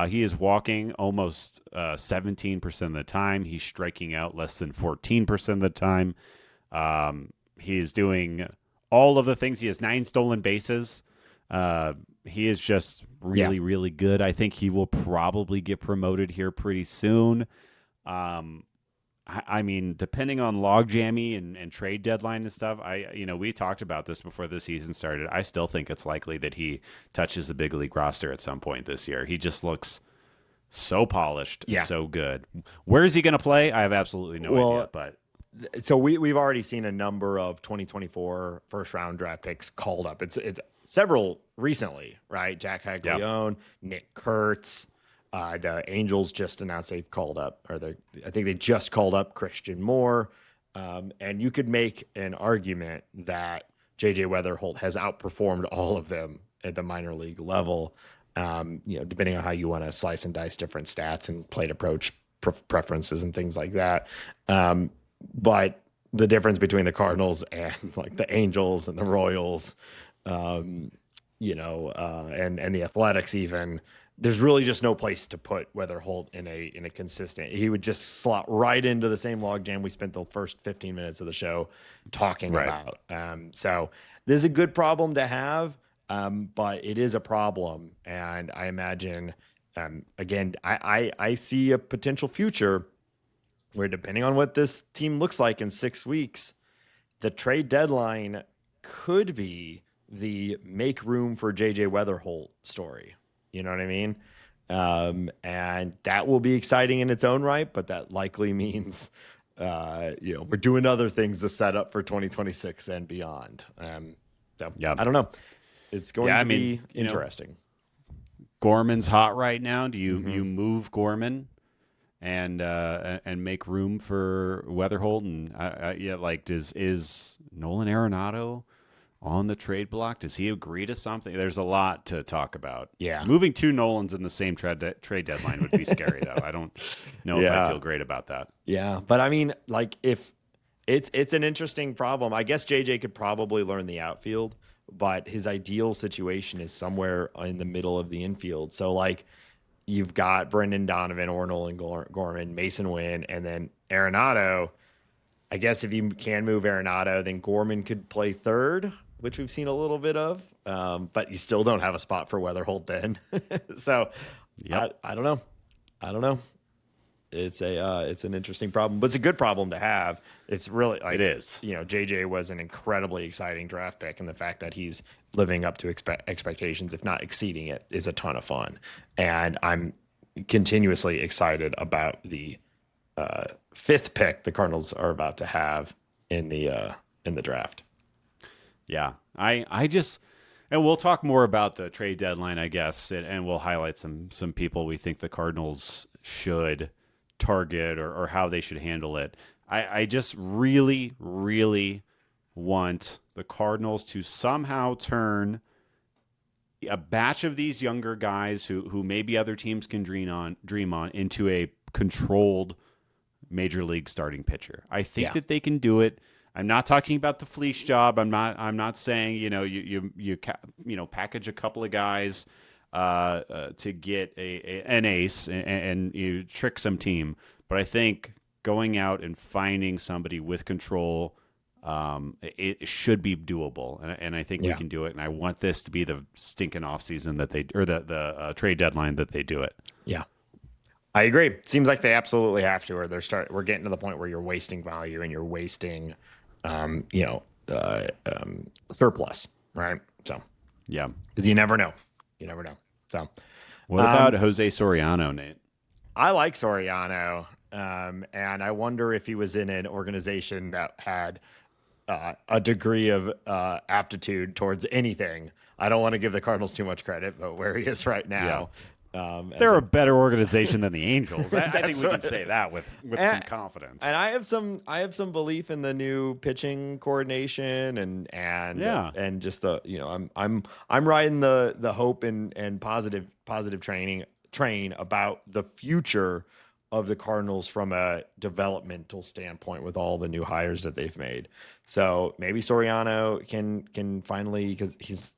He is walking almost 17% of the time. He's striking out less than 14% of the time. He's doing all of the things. He has 9 stolen bases. He is just really, really good. I think he will probably get promoted here pretty soon. I mean, depending on logjammy and trade deadline and stuff, we talked about this before the season started. I still think it's likely that he touches the big league roster at some point this year. He just looks so polished, so good. Where is he going to play? I have absolutely no idea. But so we've already seen a number of 2024 first round draft picks called up. It's several recently, right? Jack Haglione, Nick Kurtz. The Angels just announced they've called up, I think they just called up Christian Moore. And you could make an argument that JJ Weatherholt has outperformed all of them at the minor league level. Depending on how you want to slice and dice different stats and plate approach preferences and things like that. But the difference between the Cardinals and like the Angels and the Royals, and the Athletics even, there's really just no place to put Weatherholt in a consistent. He would just slot right into the same logjam we spent the first 15 minutes of the show talking about. So this is a good problem to have, but it is a problem. And I imagine, again, I see a potential future where, depending on what this team looks like in 6 weeks, the trade deadline could be the make room for JJ Weatherholt story. You know what I mean? And that will be exciting in its own right, but that likely means, we're doing other things to set up for 2026 and beyond. I don't know. It's going to be interesting. Gorman's hot right now. Do you move Gorman and make room for Weatherholt? And is Nolan Arenado on the trade block? Does he agree to something? There's a lot to talk about. Yeah. Moving 2 Nolans in the same trade deadline would be scary, though. I don't know if I feel great about that. Yeah. But I mean, if it's an interesting problem. I guess JJ could probably learn the outfield, but his ideal situation is somewhere in the middle of the infield. So you've got Brendan Donovan or Nolan Gorman, Mason Wynn, and then Arenado. I guess if you can move Arenado, then Gorman could play third, which we've seen a little bit of, but you still don't have a spot for Weatherholt then. So I don't know. It's an interesting problem, but it's a good problem to have. It's really it is. JJ was an incredibly exciting draft pick, and the fact that he's living up to expectations, if not exceeding it, is a ton of fun. And I'm continuously excited about the 5th pick the Cardinals are about to have in the draft. Yeah, I just, and we'll talk more about the trade deadline, I guess, and we'll highlight some people we think the Cardinals should target or how they should handle it. I just really, really want the Cardinals to somehow turn a batch of these younger guys who maybe other teams can dream on into a controlled major league starting pitcher. I think that they can do it. I'm not talking about the fleece job. I'm not saying you package a couple of guys to get an ace and you trick some team. But I think going out and finding somebody with control, it should be doable, and I think we can do it. And I want this to be the stinking off season that they, or the trade deadline that they do it. Yeah, I agree. Seems like they absolutely have to, or we're getting to the point where you're wasting value and you're wasting, surplus, right? So yeah, because you never know. You never know. So what about Jose Soriano, Nate? I like Soriano, and I wonder if he was in an organization that had a degree of aptitude towards anything. I don't want to give the Cardinals too much credit, but where he is right now, they're a better organization than the Angels. I think we can say that with some confidence. And I have some belief in the new pitching coordination and just the I'm riding the hope and positive train about the future of the Cardinals from a developmental standpoint with all the new hires that they've made. So maybe Soriano can finally, because he's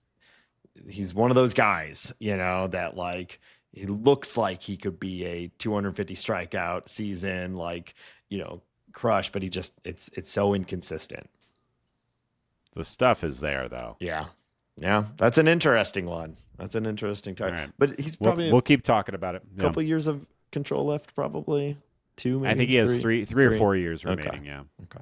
one of those guys, that like he looks like he could be a 250 strikeout season, crush, but it's so inconsistent. The stuff is there though. Yeah. That's an interesting one. That's an interesting time. Right. But he's probably we'll keep talking about it. A couple years of control left, probably 2, maybe. I think he has three or 4 years remaining. Okay. Yeah. Okay.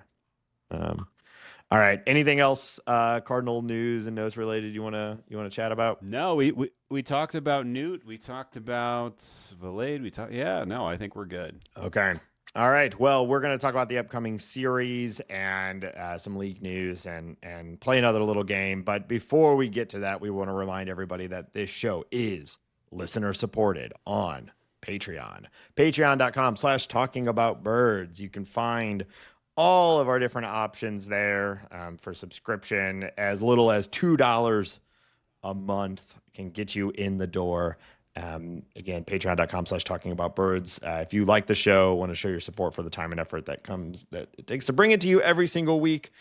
All right. Anything else Cardinal news and notes related you want to chat about? No, we talked about Newt. We talked about Valade. I think we're good. Okay. All right. Well, we're going to talk about the upcoming series and some league news and play another little game. But before we get to that, we want to remind everybody that this show is listener supported on Patreon. Patreon.com/talkingaboutbirds. You can find all of our different options there for subscription. As little as $2 a month can get you in the door. Again, patreon.com/talkingaboutbirds. If you like the show, want to show your support for the time and effort that it takes to bring it to you every single week,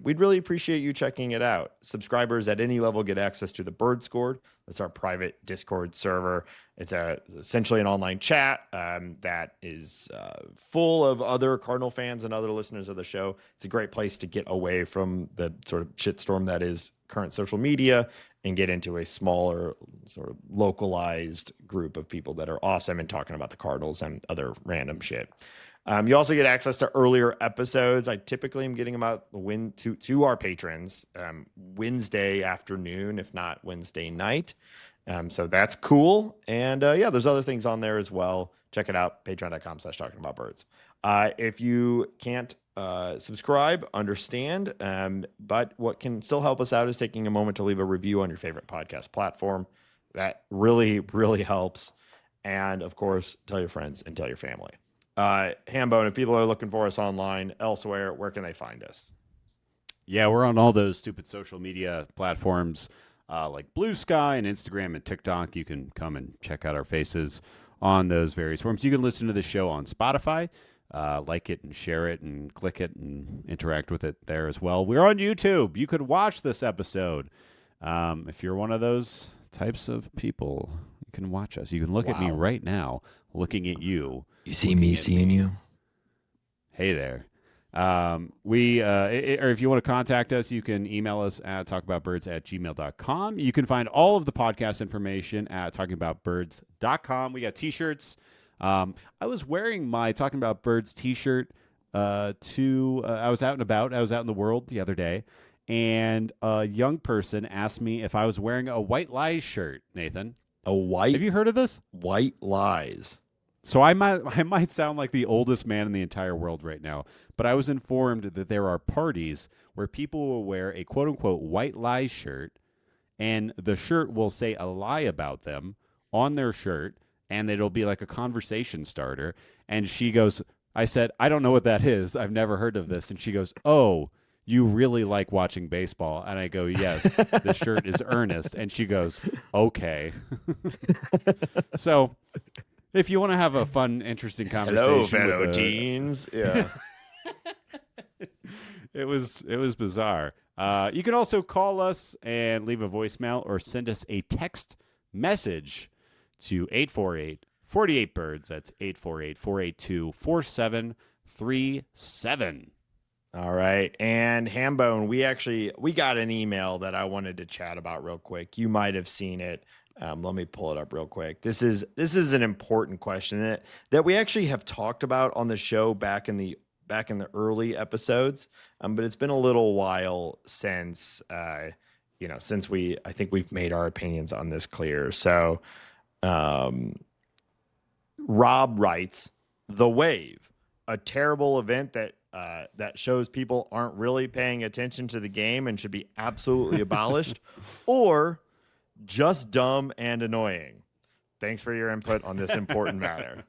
we'd really appreciate you checking it out. Subscribers at any level get access to the Bird Scored. That's our private Discord server. It's essentially an online chat that is full of other Cardinal fans and other listeners of the show. It's a great place to get away from the sort of shitstorm that is current social media and get into a smaller, sort of localized group of people that are awesome and talking about the Cardinals and other random shit. You also get access to earlier episodes. I typically am getting them out to our patrons Wednesday afternoon, if not Wednesday night. So that's cool. And there's other things on there as well. Check it out, patreon.com/talkingaboutbirds. If you can't subscribe, understand. But what can still help us out is taking a moment to leave a review on your favorite podcast platform. That really, really helps. And of course, tell your friends and tell your family. Hambone, if people are looking for us online elsewhere, where can they find us? Yeah, we're on all those stupid social media platforms like Blue Sky and Instagram and TikTok. You can come and check out our faces on those various forms. You can listen to the show on Spotify. Like it and share it and click it and interact with it there as well. We're on YouTube. You could watch this episode. If you're one of those types of people, you can watch us. You can look at me right now, looking at you. You see me seeing you? Hey there. Or if you want to contact us, you can email us at talkaboutbirds@gmail.com. You can find all of the podcast information at talkingaboutbirds.com. We got t-shirts. I was wearing my Talking About Birds t-shirt I was out and about. I was out in the world the other day, and a young person asked me if I was wearing a White Lies shirt, Nathan. Have you heard of this? White Lies. So I might sound like the oldest man in the entire world right now, but I was informed that there are parties where people will wear a quote-unquote White Lies shirt, and the shirt will say a lie about them on their shirt, and it'll be like a conversation starter. And she goes, I said, I don't know what that is. I've never heard of this. And she goes, oh, you really like watching baseball? And I go, yes, this shirt is earnest. And she goes, okay. So if you want to have a fun, interesting conversation. Hello, fellow teens. Yeah. It was bizarre. You can also call us and leave a voicemail or send us a text message to 848-48-BIRDS. That's 848-482-4750. 837. All right. And Hambone, we got an email that I wanted to chat about real quick. You might have seen it. Let me pull it up real quick. This is an important question that we actually have talked about on the show back in the early episodes. But it's been a little while since I think we've made our opinions on this clear. So Rob writes, "The Wave, a terrible event that shows people aren't really paying attention to the game and should be absolutely abolished, or just dumb and annoying. Thanks for your input on this important matter."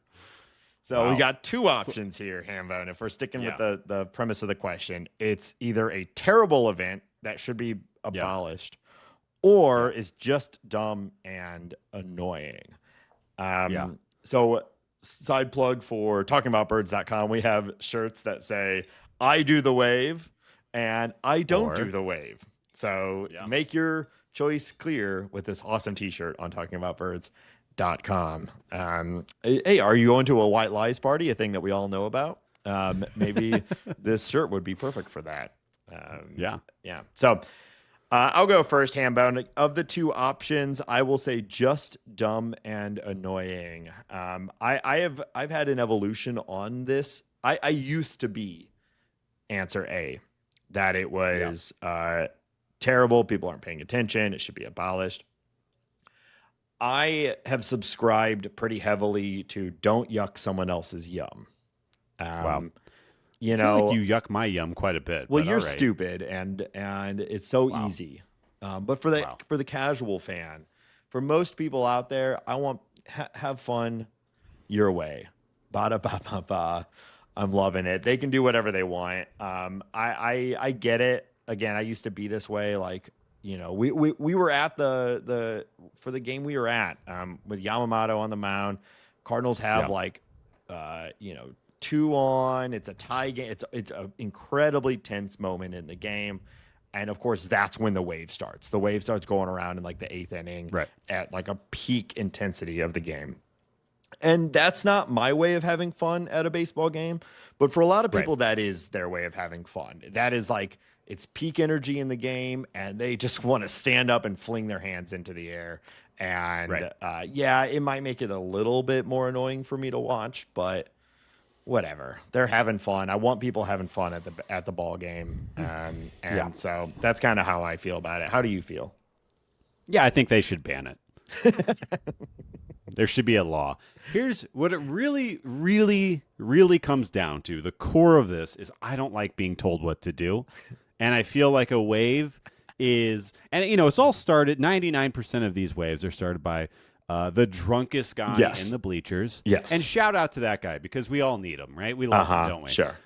So we got two options here, Hambone. If we're sticking with the premise of the question, it's either a terrible event that should be abolished, or is just dumb and annoying. So side plug for talkingaboutbirds.com, we have shirts that say, "I do the wave," and "I don't do the wave." So make your choice clear with this awesome t-shirt on talkingaboutbirds.com. Hey, are you going to a white lies party, a thing that we all know about? Maybe this shirt would be perfect for that. So I'll go first, Hambone. Of the two options, I will say just dumb and annoying. I've had an evolution on this. I used to be answer A, that it was terrible. People aren't paying attention. It should be abolished. I have subscribed pretty heavily to don't yuck someone else's yum. I feel like you yuck my yum quite a bit. Well, you're stupid, and it's so easy. But for the casual fan, for most people out there, I want have fun your way. Ba ba ba ba. I'm loving it. They can do whatever they want. I get it. Again, I used to be this way. Like, we were at for the game we were at with Yamamoto on the mound. Cardinals have 2 on. It's a tie game. It's an incredibly tense moment in the game. And of course, that's when the wave starts. The wave starts going around in like the 8th inning at like a peak intensity of the game. And that's not my way of having fun at a baseball game. But for a lot of people, that is their way of having fun. That is like, it's peak energy in the game, and they just want to stand up and fling their hands into the air. And it might make it a little bit more annoying for me to watch, but whatever. They're having fun. I want people having fun at the ball game. So that's kind of how I feel about it. How do you feel? Yeah, I think they should ban it. There should be a law. Here's what it really, really, really comes down to. The core of this is I don't like being told what to do. And I feel like a wave is, and it's all started, 99% of these waves are started by the drunkest guy in the bleachers. Yes. And shout out to that guy, because we all need him, right? We love him, don't we? Sure.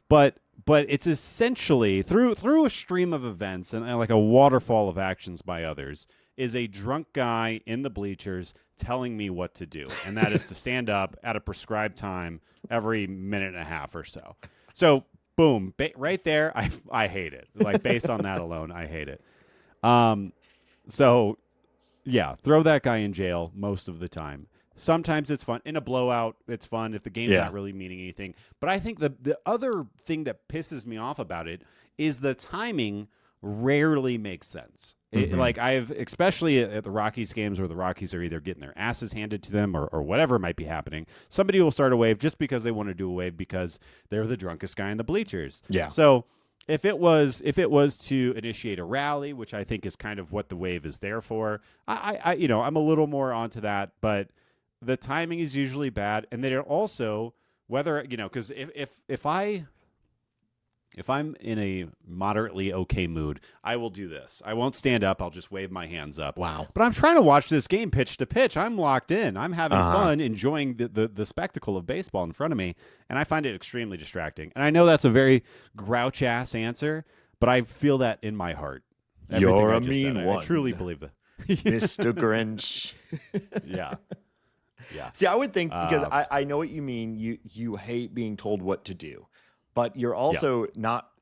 But it's essentially through a stream of events and like a waterfall of actions by others is a drunk guy in the bleachers telling me what to do. And that is to stand up at a prescribed time every minute and a half or so. So boom, right there, I hate it. Like, based on that alone, I hate it. So yeah, throw that guy in jail most of the time. Sometimes it's fun. In a blowout, it's fun if the game's not really meaning anything. But I think the other thing that pisses me off about it is the timing rarely makes sense. Like, especially at the Rockies games where the Rockies are either getting their asses handed to them or whatever might be happening, somebody will start a wave just because they want to do a wave because they're the drunkest guy in the bleachers. Yeah. So if it was to initiate a rally, which I think is kind of what the wave is there for, I'm a little more onto that, but the timing is usually bad. And then also whether, because if I'm in a moderately okay mood, I will do this. I won't stand up. I'll just wave my hands up. Wow. But I'm trying to watch this game pitch to pitch. I'm locked in. I'm having fun, enjoying the spectacle of baseball in front of me, and I find it extremely distracting. And I know that's a very grouch-ass answer, but I feel that in my heart. You're a mean one. I truly believe that. Mr. Grinch. Yeah. See, I would think, because I know what you mean. You hate being told what to do. But you're also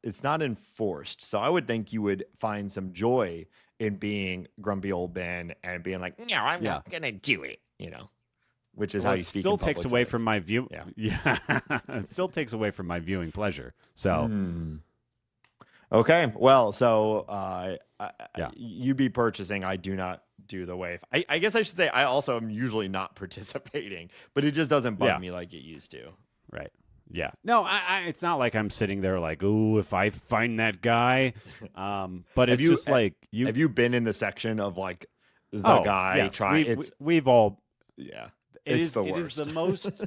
it's not enforced. So I would think you would find some joy in being grumpy old Ben and being like, no, I'm not going to do it. which is how you speak. Still in takes public away settings. from my view. Yeah. It still takes away from my viewing pleasure. So. Okay. Well, so you be purchasing. I do not do the wave. I guess I should say I also am usually not participating, but it just doesn't bug me like it used to. Right. Yeah. No, it's not like I'm sitting there like, ooh, if I find that guy. But it's just like you. Have you been in the section of like the guy trying? We've all. Yeah. It is the most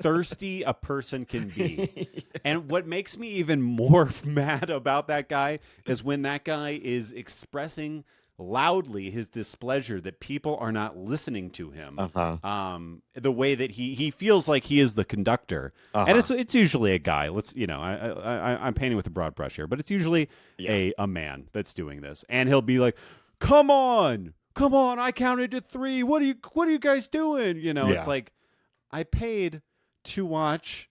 thirsty a person can be. And what makes me even more mad about that guy is when that guy is expressing loudly his displeasure that people are not listening to him. The way that he feels like he is the conductor. And it's usually a guy. I'm painting with a broad brush here, but it's usually a man that's doing this. And he'll be like, come on, I counted to 3. What are you guys doing? It's like, I paid to watch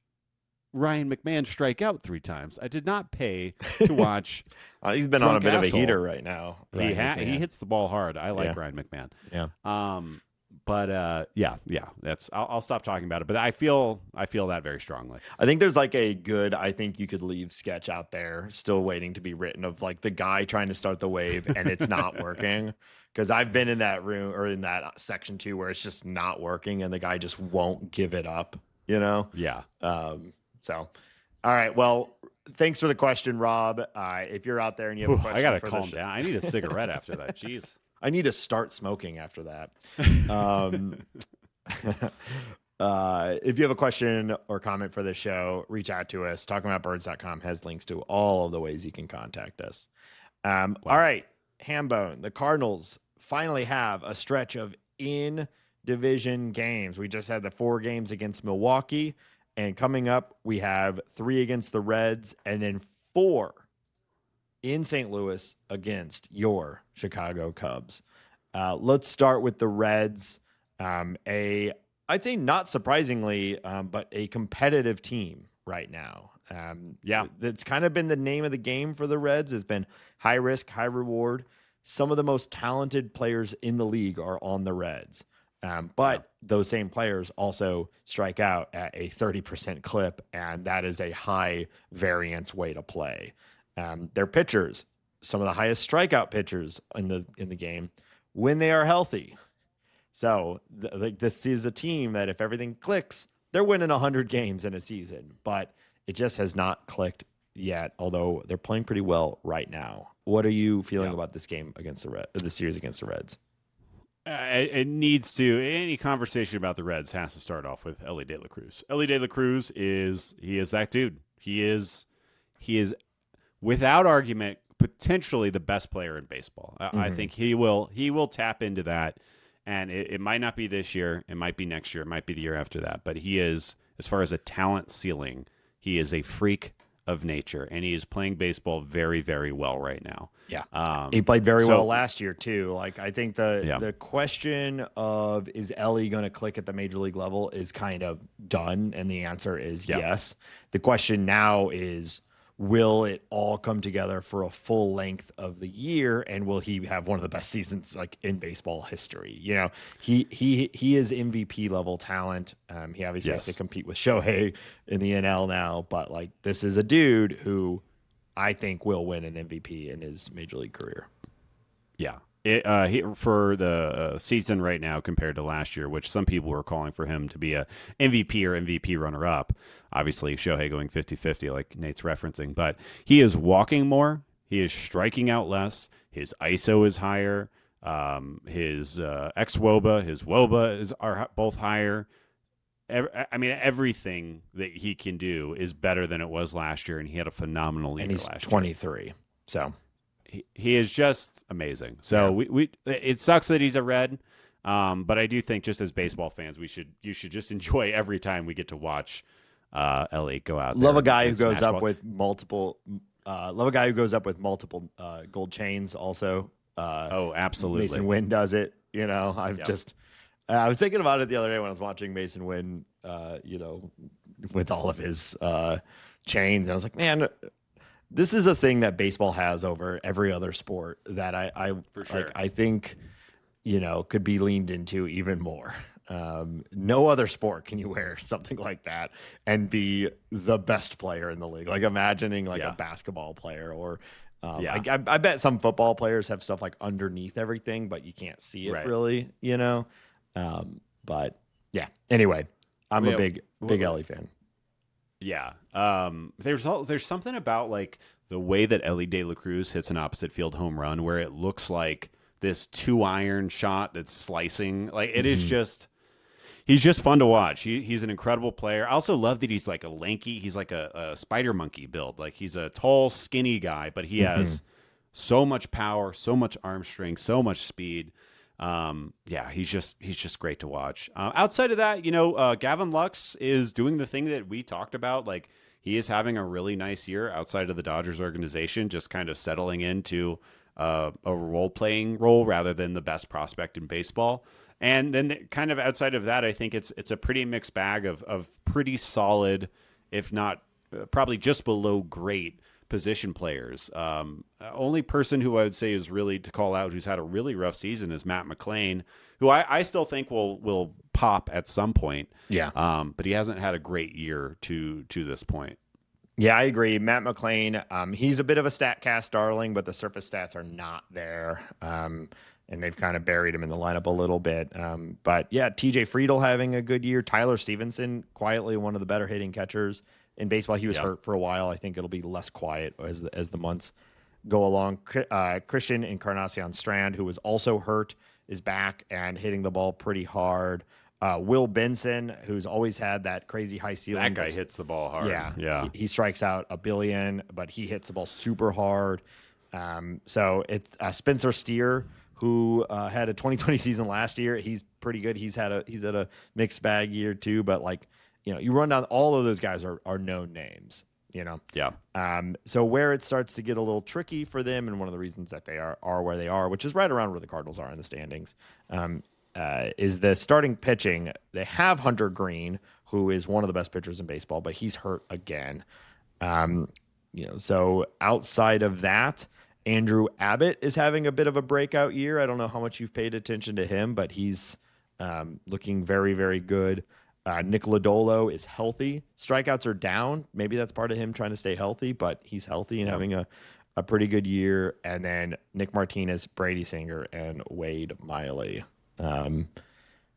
Ryan McMahon strike out 3 times. I did not pay to watch. He's been on a bit of a heater right now. He hits the ball hard. I like Ryan McMahon. Yeah. But that's. I'll stop talking about it. But I feel that very strongly. I think there's like a good. I think you could leave sketch out there, still waiting to be written, of like the guy trying to start the wave and it's not working. Because I've been in that room or in that section too, where it's just not working and the guy just won't give it up. Yeah. So, all right. Well, thanks for the question, Rob. If you're out there and you have a question, I gotta calm down. I need a cigarette after that. Jeez. I need to start smoking after that. If you have a question or comment for the show, reach out to us. Talkingaboutbirds.com has links to all of the ways you can contact us. All right, Hambone, the Cardinals finally have a stretch of in-division games. We just had the 4 games against Milwaukee, and coming up, we have 3 against the Reds, and then 4 in St. Louis against your Chicago Cubs. Let's start with the Reds. I'd say not surprisingly, but a competitive team right now. That's kind of been the name of the game for the Reds. Has been high risk, high reward. Some of the most talented players in the league are on the Reds. But those same players also strike out at a 30% clip, and that is a high variance way to play. Their pitchers, some of the highest strikeout pitchers in the game, when they are healthy. So this is a team that if everything clicks, they're winning 100 games in a season, but it just has not clicked yet, although they're playing pretty well right now. What are you feeling about this game against the series against the Reds? It needs to. Any conversation about the Reds has to start off with Elly De La Cruz. Elly De La Cruz is that dude. He is without argument potentially the best player in baseball. I think he will tap into that, and it might not be this year. It might be next year. It might be the year after that. But he is, as far as a talent ceiling, he is a freak of nature, and he is playing baseball very, very well right now. Yeah, he played very well last year too. Like, I think the question of is Elly going to click at the major league level is kind of done, and the answer is yes. The question now is, will it all come together for a full length of the year, and will he have one of the best seasons like in baseball history? He is MVP level talent. He obviously has to compete with Shohei in the NL now, but like, this is a dude who I think will win an MVP in his major league career. Yeah. For the season right now compared to last year, which some people were calling for him to be a MVP or MVP runner-up. Obviously, Shohei going 50-50 like Nate's referencing. But he is walking more. He is striking out less. His ISO is higher. His ex-WOBA, his WOBA are both higher. Everything that he can do is better than it was last year, and he had a phenomenal year last year. And he's 23, so... He is just amazing. So it sucks that he's a Red, but I do think just as baseball fans, you should just enjoy every time we get to watch Elly go out there. Love a guy who goes up with multiple. Love a guy who goes up with multiple gold chains. Also, absolutely. Mason Wynn does it. I was thinking about it the other day when I was watching Mason Wynn. With all of his chains, and I was like, man. This is a thing that baseball has over every other sport that I think, could be leaned into even more. No other sport can you wear something like that and be the best player in the league. Like imagining like a basketball player or I bet some football players have stuff like underneath everything, but you can't see it really, you know? But yeah, anyway, I'm a big Ellie fan. Yeah. There's something about like the way that Ellie De La Cruz hits an opposite field home run where it looks like this 2-iron shot that's slicing. Like it is just, he's just fun to watch. He's an incredible player. I also love that he's like he's like a spider monkey build. Like he's a tall, skinny guy, but he has so much power, so much arm strength, so much speed. He's just great to watch. Outside of that, Gavin Lux is doing the thing that we talked about. Like he is having a really nice year outside of the Dodgers organization, just kind of settling into a role-playing role rather than the best prospect in baseball. And then kind of outside of that, I think it's a pretty mixed bag of pretty solid, if not probably just below great position players. Only person who I would say is really to call out who's had a really rough season is Matt McLain, who I still think will pop at some point. Yeah. But he hasn't had a great year to this point. Yeah, I agree. Matt McLain, he's a bit of a StatCast darling, but the surface stats are not there. And they've kind of buried him in the lineup a little bit. But yeah, TJ Friedel having a good year. Tyler Stevenson, quietly one of the better hitting catchers in baseball. He was hurt for a while. I think it'll be less quiet as the months go along. Christian Encarnacion Strand, who was also hurt, is back and hitting the ball pretty hard. Will Benson, who's always had that crazy high ceiling. That guy hits the ball hard. Yeah. He strikes out a billion, but he hits the ball super hard. So it's Spencer Steer, who had a 2020 season last year. He's pretty good. He's had a mixed bag year too, but like, you run down all of those guys are known names, Yeah. So where it starts to get a little tricky for them, and one of the reasons that they are where they are, which is right around where the Cardinals are in the standings, is the starting pitching. They have Hunter Green, who is one of the best pitchers in baseball, but he's hurt again. So outside of that, Andrew Abbott is having a bit of a breakout year. I don't know how much you've paid attention to him, but he's looking very, very good. Nick Lodolo is healthy. Strikeouts are down. Maybe that's part of him trying to stay healthy, but he's healthy and having a pretty good year. And then Nick Martinez, Brady Singer, and Wade Miley.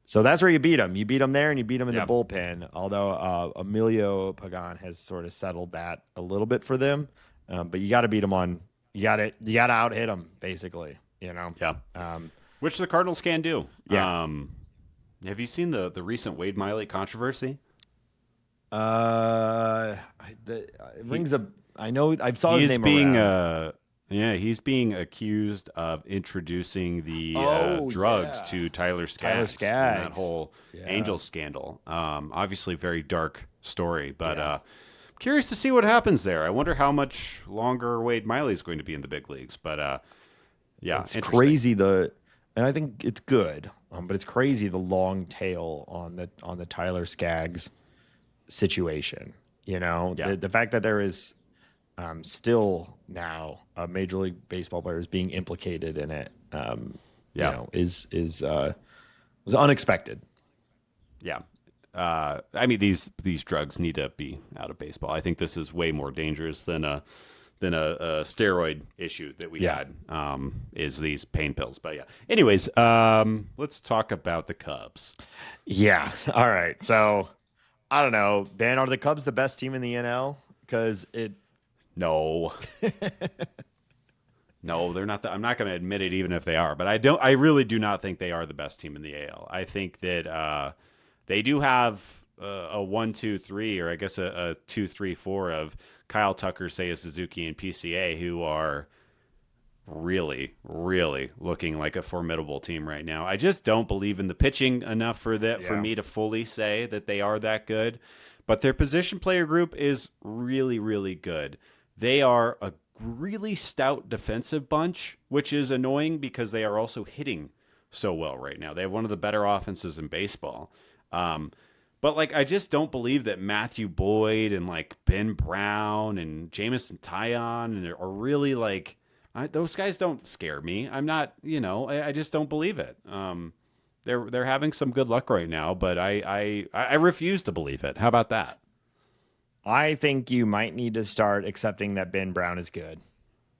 So that's where you beat them. You beat them there, and you beat them in the bullpen. Although Emilio Pagan has sort of settled that a little bit for them, but you got to beat them on. You got to out hit them basically. Yeah. Which the Cardinals can do. Yeah. Have you seen the recent Wade Miley controversy? It rings a. I know I saw his name around. He's being accused of introducing the drugs to Tyler Skaggs. In that whole Angel scandal. Obviously, very dark story, but I'm curious to see what happens there. I wonder how much longer Wade Miley is going to be in the big leagues. But it's crazy. And I think it's good, but it's crazy the long tail on the Tyler Skaggs situation. The fact that there is still now a Major League Baseball player is being implicated in it. Was unexpected. Yeah. I mean, these drugs need to be out of baseball. I think this is way more dangerous than a steroid issue that we had, is these pain pills. But yeah. Anyways, let's talk about the Cubs. Yeah. All right. So I don't know, Ben, are the Cubs the best team in the NL? Because no, they're not. I'm not going to admit it, even if they are. But I really do not think they are the best team in the AL. I think that they do have a 1, 2, 3, or I guess a 2, 3, 4 of Kyle Tucker, Seiya Suzuki, and PCA, who are really, really looking like a formidable team right now. I just don't believe in the pitching enough for me to fully say that they are that good. But their position player group is really, really good. They are a really stout defensive bunch, which is annoying because they are also hitting so well right now. They have one of the better offenses in baseball. But I just don't believe that Matthew Boyd and Ben Brown and Jamison Taillon are really those guys don't scare me. I'm not, I just don't believe it. they're having some good luck right now, but I refuse to believe it. How about that? I think you might need to start accepting that Ben Brown is good.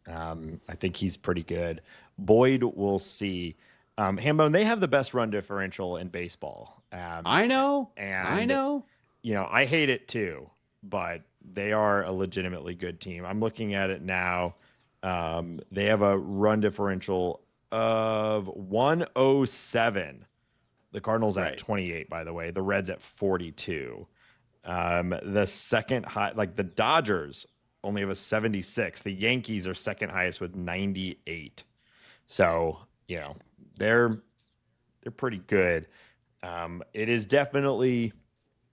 I think he's pretty good. Boyd, we'll see. Hambone, they have the best run differential in baseball. I know. I hate it too, but they are a legitimately good team. I'm looking at it now. They have a run differential of 107. The Cardinals at 28, by the way. The Reds at 42. The second high, like the Dodgers only have a 76. The Yankees are second highest with 98. So, they're pretty good. It is definitely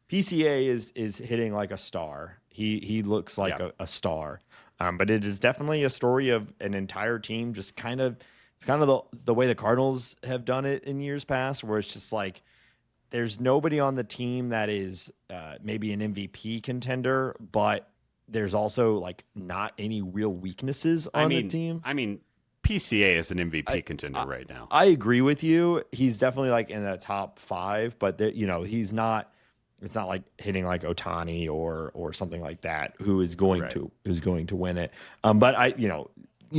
PCA is hitting like a star. He looks like a star. But it is definitely a story of an entire team just it's kind of the way the Cardinals have done it in years past, where it's just like there's nobody on the team that is maybe an MVP contender, but there's also like not any real weaknesses on the team. I mean, PCA is an MVP contender right now. I agree with you. He's definitely like in the top 5, but he's not. It's not like hitting like Ohtani or something like that who is going to win it. But you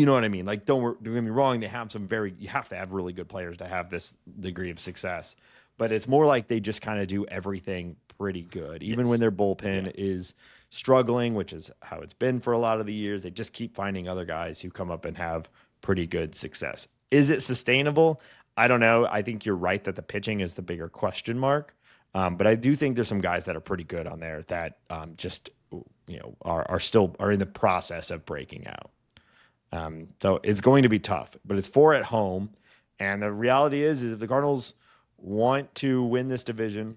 know what I mean. Like don't get me wrong. They have you have to have really good players to have this degree of success. But it's more like they just kind of do everything pretty good, even when their bullpen is struggling, which is how it's been for a lot of the years. They just keep finding other guys who come up and have pretty good success. Is it sustainable? I don't know. I think you're right that the pitching is the bigger question mark. But I do think there's some guys that are pretty good on there that are in the process of breaking out. So it's going to be tough, but it's 4 at home. And the reality is if the Cardinals want to win this division,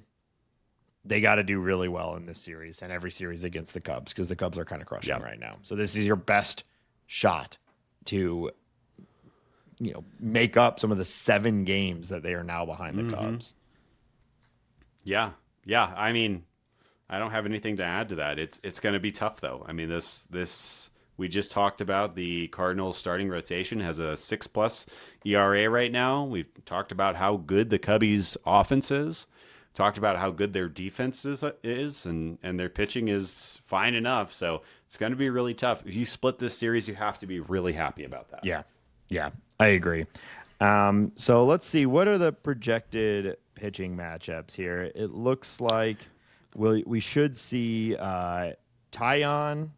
they got to do really well in this series and every series against the Cubs, because the Cubs are kind of crushing right now. So this is your best shot to make up some of the 7 games that they are now behind the Cubs. Yeah. I mean, I don't have anything to add to that. It's going to be tough though. I mean, this we just talked about the Cardinals starting rotation has a 6+ ERA right now. We've talked about how good the Cubbies offense is. Talked about how good their defense is and their pitching is fine enough. So it's going to be really tough. If you split this series, you have to be really happy about that. Yeah, I agree. So let's see. What are the projected pitching matchups here? It looks like we should see Tyon,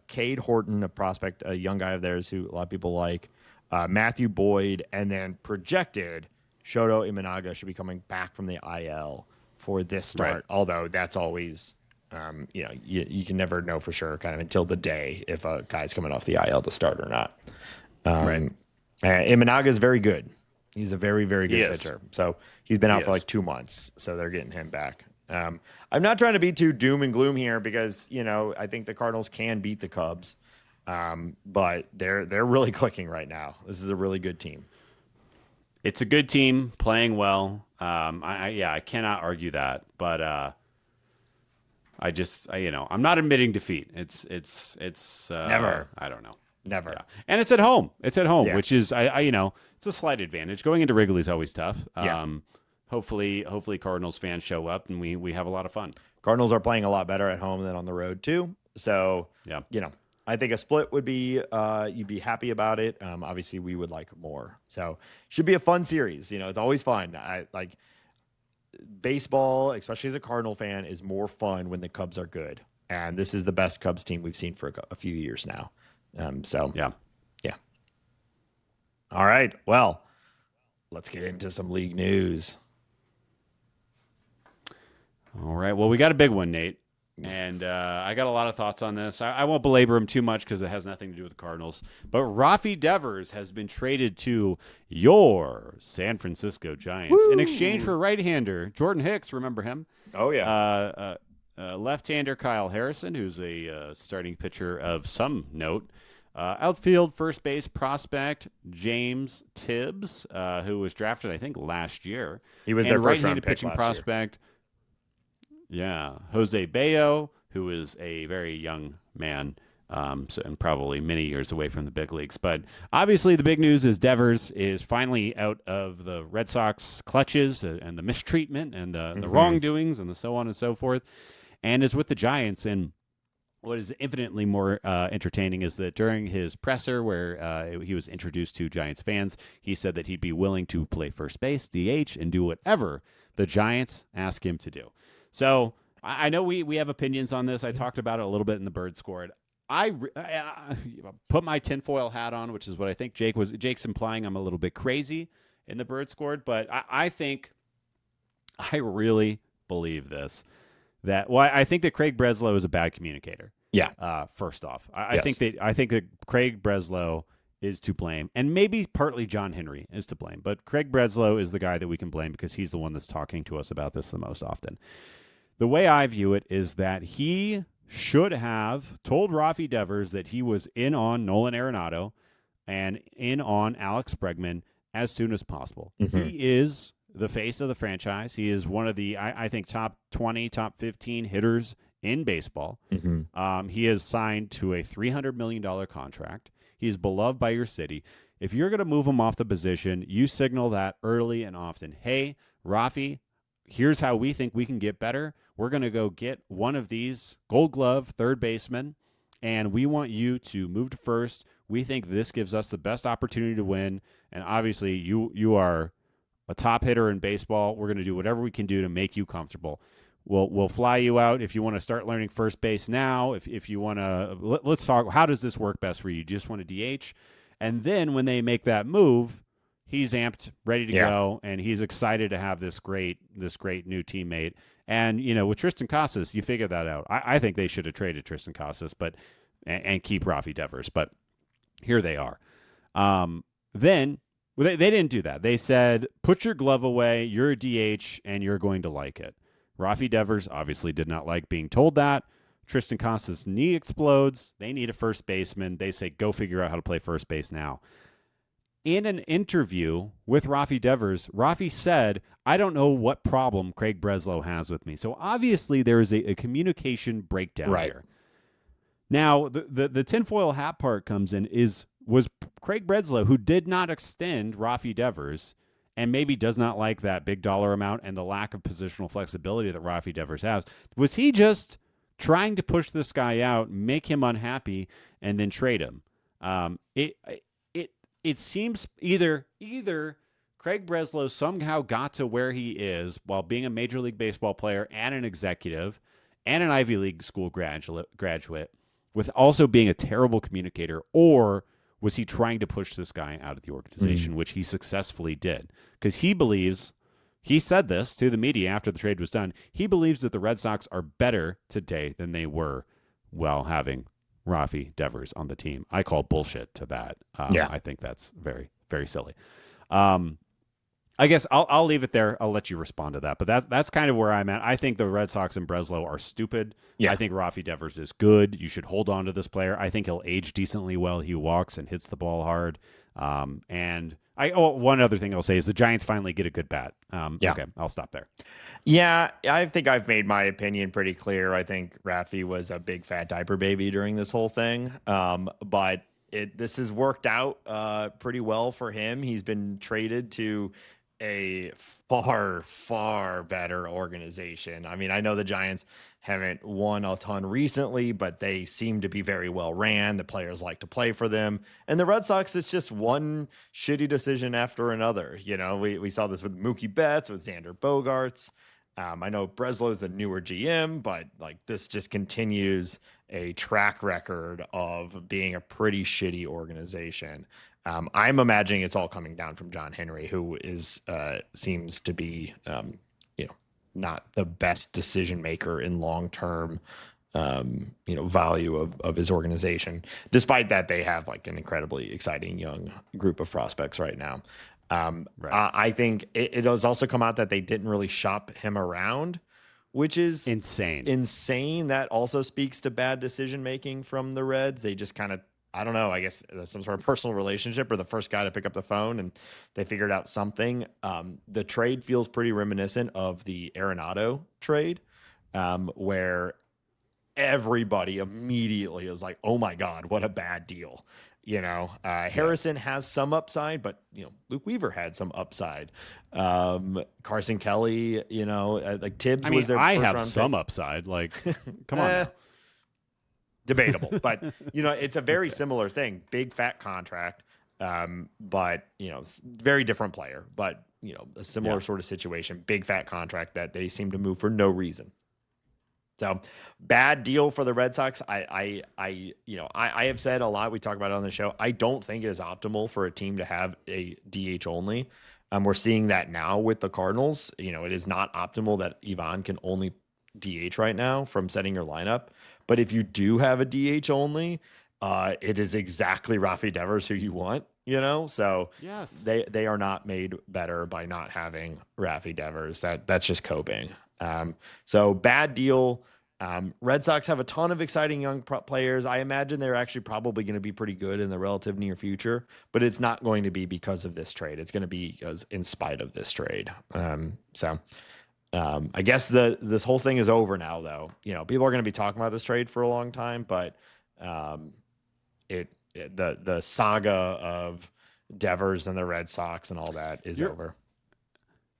Cade Horton, a prospect, a young guy of theirs who a lot of people like, Matthew Boyd, and then projected Shohei Ohtani should be coming back from the IL for this start. Right. Although that's always, you can never know for sure kind of until the day if a guy's coming off the IL to start or not. Imanaga is very good. He's a very, very good pitcher. So he's been out for like 2 months. So they're getting him back. I'm not trying to be too doom and gloom here because, I think the Cardinals can beat the Cubs. But they're really clicking right now. This is a really good team. It's a good team playing well. I cannot argue that, but I'm not admitting defeat. It's never. I don't know. Never. Yeah. And it's at home. Which is it's a slight advantage. Going into Wrigley is always tough. Hopefully Cardinals fans show up and we have a lot of fun. Cardinals are playing a lot better at home than on the road too. So, I think a split would be, you'd be happy about it. Obviously we would like more. So should be a fun series. It's always fun. I like baseball, especially as a Cardinal fan, is more fun when the Cubs are good. And this is the best Cubs team we've seen for a few years now. Yeah. All right. Well, let's get into some league news. All right. Well, we got a big one, Nate. And I got a lot of thoughts on this. I won't belabor him too much because it has nothing to do with the Cardinals. But Rafi Devers has been traded to your San Francisco Giants in exchange for right-hander Jordan Hicks. Remember him? Oh, yeah. Left-hander Kyle Harrison, who's a starting pitcher of some note. Outfield first base prospect James Tibbs, who was drafted, I think, last year. He was their first-round pick pitching last prospect. Yeah, Jose Bayo, who is a very young man. and probably many years away from the big leagues. But obviously, the big news is Devers is finally out of the Red Sox clutches and the mistreatment and the wrongdoings and the so on and so forth, and is with the Giants. And what is infinitely more entertaining is that during his presser, where he was introduced to Giants fans, he said that he'd be willing to play first base, DH, and do whatever the Giants ask him to do. So I know we have opinions on this. I talked about it a little bit in the Bird Scored. I put my tinfoil hat on, which is what I think Jake's implying I'm a little bit crazy in the Bird Scored, but I think I really believe this. I think that Craig Breslow is a bad communicator. Yeah. First off, I think that Craig Breslow is to blame, and maybe partly John Henry is to blame, but Craig Breslow is the guy that we can blame because he's the one that's talking to us about this the most often. The way I view it is that he should have told Rafi Devers that he was in on Nolan Arenado and in on Alex Bregman as soon as possible. Mm-hmm. He is the face of the franchise. He is one of the, I think, top 20, top 15 hitters in baseball. Mm-hmm. He is signed to a $300 million contract. He's beloved by your city. If you're going to move him off the position, you signal that early and often. Hey, Rafi, here's how we think we can get better. We're going to go get one of these Gold Glove third basemen, and we want you to move to first. We think this gives us the best opportunity to win, and obviously you are a top hitter in baseball. We're going to do whatever we can do to make you comfortable. We'll fly you out if you want to start learning first base now. If you want to, let's talk. How does this work best for you? Do you just want to DH? And then when they make that move, he's amped, ready to go, and he's excited to have this great new teammate. And with Tristan Casas, you figure that out. I think they should have traded Tristan Casas, and keep Rafi Devers. But here they are. Then they didn't do that. They said, put your glove away. You're a DH, and you're going to like it. Rafi Devers obviously did not like being told that. Tristan Casas' knee explodes. They need a first baseman. They say, go figure out how to play first base now. In an interview with Rafi Devers, Rafi said, I don't know what problem Craig Breslow has with me. So obviously there is a communication breakdown here. Now, the tinfoil hat part comes in was Craig Breslow, who did not extend Rafi Devers and maybe does not like that big dollar amount and the lack of positional flexibility that Rafi Devers has. Was he just trying to push this guy out, make him unhappy, and then trade him? It seems either Craig Breslow somehow got to where he is while being a Major League Baseball player and an executive and an Ivy League school graduate with also being a terrible communicator, or was he trying to push this guy out of the organization, which he successfully did? Because he said this to the media after the trade was done, he believes that the Red Sox are better today than they were while having Rafi Devers on the team. I call bullshit to that. I think that's very, very silly. I guess I'll leave it there. I'll let you respond to that. But that's kind of where I'm at. I think the Red Sox and Breslow are stupid. Yeah. I think Rafi Devers is good. You should hold on to this player. I think he'll age decently well. He walks and hits the ball hard. One other thing I'll say is the Giants finally get a good bat. Okay, I'll stop there. Yeah, I think I've made my opinion pretty clear. I think Rafi was a big fat diaper baby during this whole thing. But this has worked out pretty well for him. He's been traded to a far, far better organization. I mean, I know the Giants haven't won a ton recently, but they seem to be very well ran. The players like to play for them. And the Red Sox, it's just one shitty decision after another. We saw this with Mookie Betts, with Xander Bogaerts. I know Breslow's the newer GM, but this just continues a track record of being a pretty shitty organization. I'm imagining it's all coming down from John Henry, who seems to be, not the best decision maker in long-term, value of his organization. Despite that, they have an incredibly exciting young group of prospects right now. I think it has also come out that they didn't really shop him around, which is insane. That also speaks to bad decision making from the Reds. They just kind of, I don't know, I guess some sort of personal relationship, or the first guy to pick up the phone and they figured out something. The trade feels pretty reminiscent of the Arenado trade, where everybody immediately is like, oh my God, what a bad deal. Harrison has some upside, but Luke Weaver had some upside. Carson Kelly, like Tibbs was their I first have round some pick. upside. Like, come on. Now. Debatable, but it's a very similar thing. Big fat contract, but very different player, but a similar sort of situation. Big fat contract that they seem to move for no reason. So bad deal for the Red Sox. I have said a lot. We talk about it on the show. I don't think it is optimal for a team to have a DH only. We're seeing that now with the Cardinals. It is not optimal that Ivan can only DH right now from setting your lineup. But if you do have a DH only, it is exactly Rafi Devers who you want. So yes, they are not made better by not having Rafi Devers. That's just coping. So bad deal. Red Sox have a ton of exciting young players. I imagine they're actually probably going to be pretty good in the relative near future, but it's not going to be because of this trade. It's going to be in spite of this trade. I guess this whole thing is over now, though. People are going to be talking about this trade for a long time, but the saga of Devers and the Red Sox and all that is over.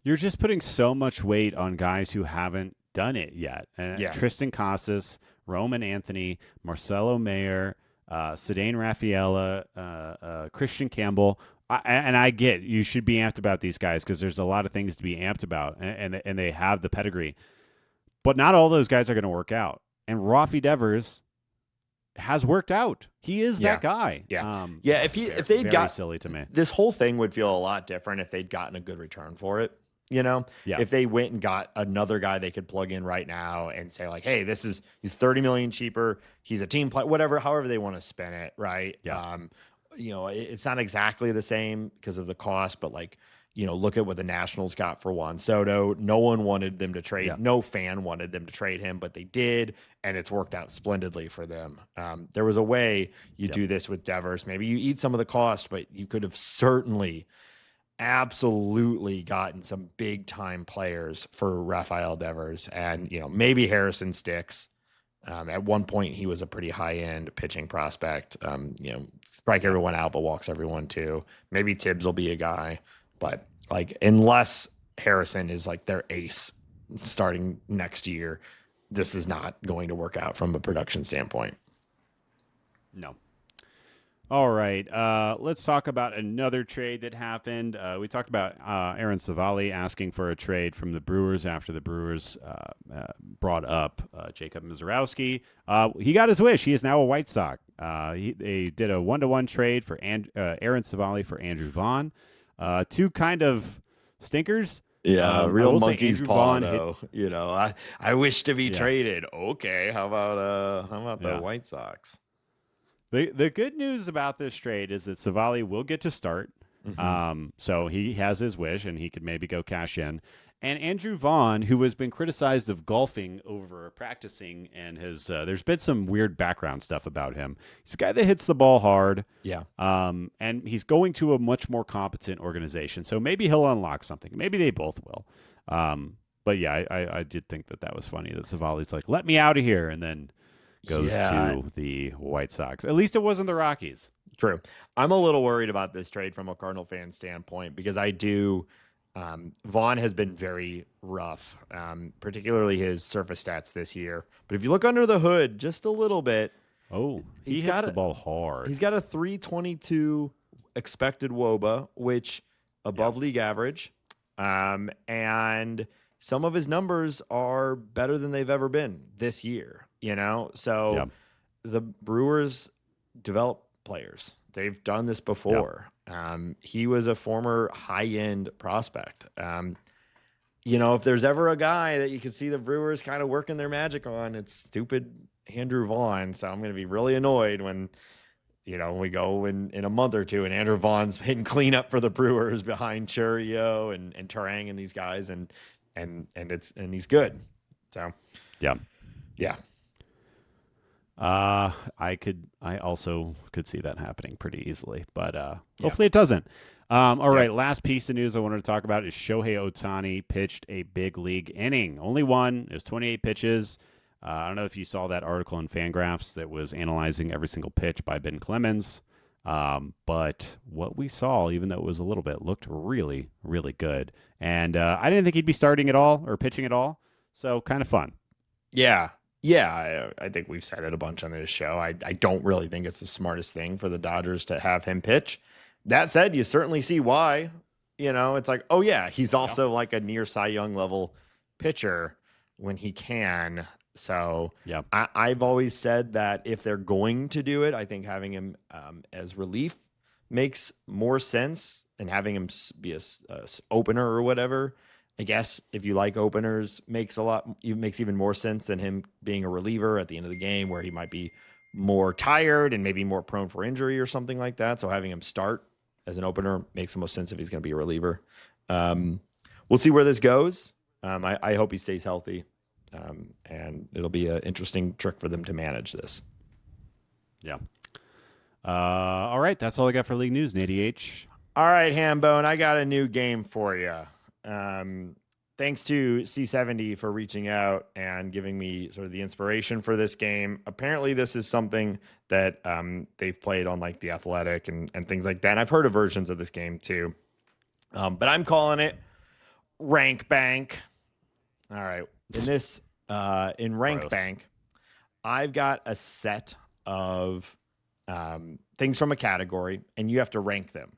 You're just putting so much weight on guys who haven't done it yet. Tristan Casas, Roman Anthony, Marcelo Mayer, Cedane Rafaela, Christian Campbell. I get you should be amped about these guys because there's a lot of things to be amped about, and they have the pedigree. But not all those guys are going to work out. And Rafi Devers has worked out. He is that guy. Yeah. If they'd got silly to me, this whole thing would feel a lot different if they'd gotten a good return for it. If they went and got another guy they could plug in right now and say like, hey, he's $30 million cheaper. He's a team player, however they want to spin it. Right. Yeah. It's not exactly the same because of the cost, but look at what the Nationals got for Juan Soto. No one wanted them to trade. Yeah. No fan wanted them to trade him, but they did. And it's worked out splendidly for them. There was a way you do this with Devers. Maybe you eat some of the cost, but you could have certainly absolutely gotten some big time players for Rafael Devers, and maybe Harrison sticks. At one point he was a pretty high end pitching prospect. Strike everyone out but walks everyone too. Maybe Tibbs will be a guy, but unless Harrison is their ace starting next year, this is not going to work out from a production standpoint. No. All right, let's talk about another trade that happened. We talked about Aaron Civale asking for a trade from the Brewers after the Brewers brought up Jacob Misiorowski. He got his wish. He is now a White Sox. They did a 1-to-1 trade for Aaron Civale for Andrew Vaughn. Two kind of stinkers. Yeah, real monkey's paw, though. I wish to be traded. Okay, how about the White Sox? The good news about this trade is that Civale will get to start. Mm-hmm. So he has his wish, and he could maybe go cash in. And Andrew Vaughn, who has been criticized of golfing over practicing, and there's been some weird background stuff about him. He's a guy that hits the ball hard. Yeah. And he's going to a much more competent organization. So maybe he'll unlock something. Maybe they both will. But yeah, I did think that was funny that Civale's like, let me out of here. And then goes to the White Sox. At least it wasn't the Rockies. True. I'm a little worried about this trade from a Cardinal fan standpoint because I do. Vaughn has been very rough, particularly his surface stats this year. But if you look under the hood just a little bit, he hits the ball hard. He's got a 322 expected WOBA, which above league average, and some of his numbers are better than they've ever been this year. So the Brewers develop players. They've done this before. He was a former high-end prospect. If there's ever a guy that you can see the Brewers kind of working their magic on, it's stupid Andrew Vaughn. So I'm going to be really annoyed when, we go in a month or two and Andrew Vaughn's hitting cleanup for the Brewers behind Churio and Turang and these guys, and he's good. So yeah. I also could see that happening pretty easily, but hopefully it doesn't. All right, last piece of news I wanted to talk about is Shohei Ohtani pitched a big league inning. Only one. It was 28 pitches. I don't know if you saw that article in Fangraphs that was analyzing every single pitch by Ben Clemens. But what we saw, even though it was a little bit, looked really, really good. And I didn't think he'd be starting at all or pitching at all. So kind of fun. Yeah. Yeah, I think we've said it a bunch on this show. I don't really think it's the smartest thing for the Dodgers to have him pitch. That said, you certainly see why. It's like, oh, yeah, he's also like a near Cy Young level pitcher when he can. So I've always said that if they're going to do it, I think having him as relief makes more sense, and having him be a opener or whatever. I guess if you like openers, makes even more sense than him being a reliever at the end of the game, where he might be more tired and maybe more prone for injury or something like that. So having him start as an opener makes the most sense if he's going to be a reliever. We'll see where this goes. I hope he stays healthy, and it'll be an interesting trick for them to manage this. Yeah. All right, that's all I got for league news. Natty H. All right, Hambone, I got a new game for you. Thanks to C70 for reaching out and giving me sort of the inspiration for this game. Apparently this is something that they've played on like The Athletic and things like that. And I've heard of versions of this game too. But I'm calling it Rank Bank. All right. In this, in Rank Bank, I've got a set of things from a category, and you have to rank them.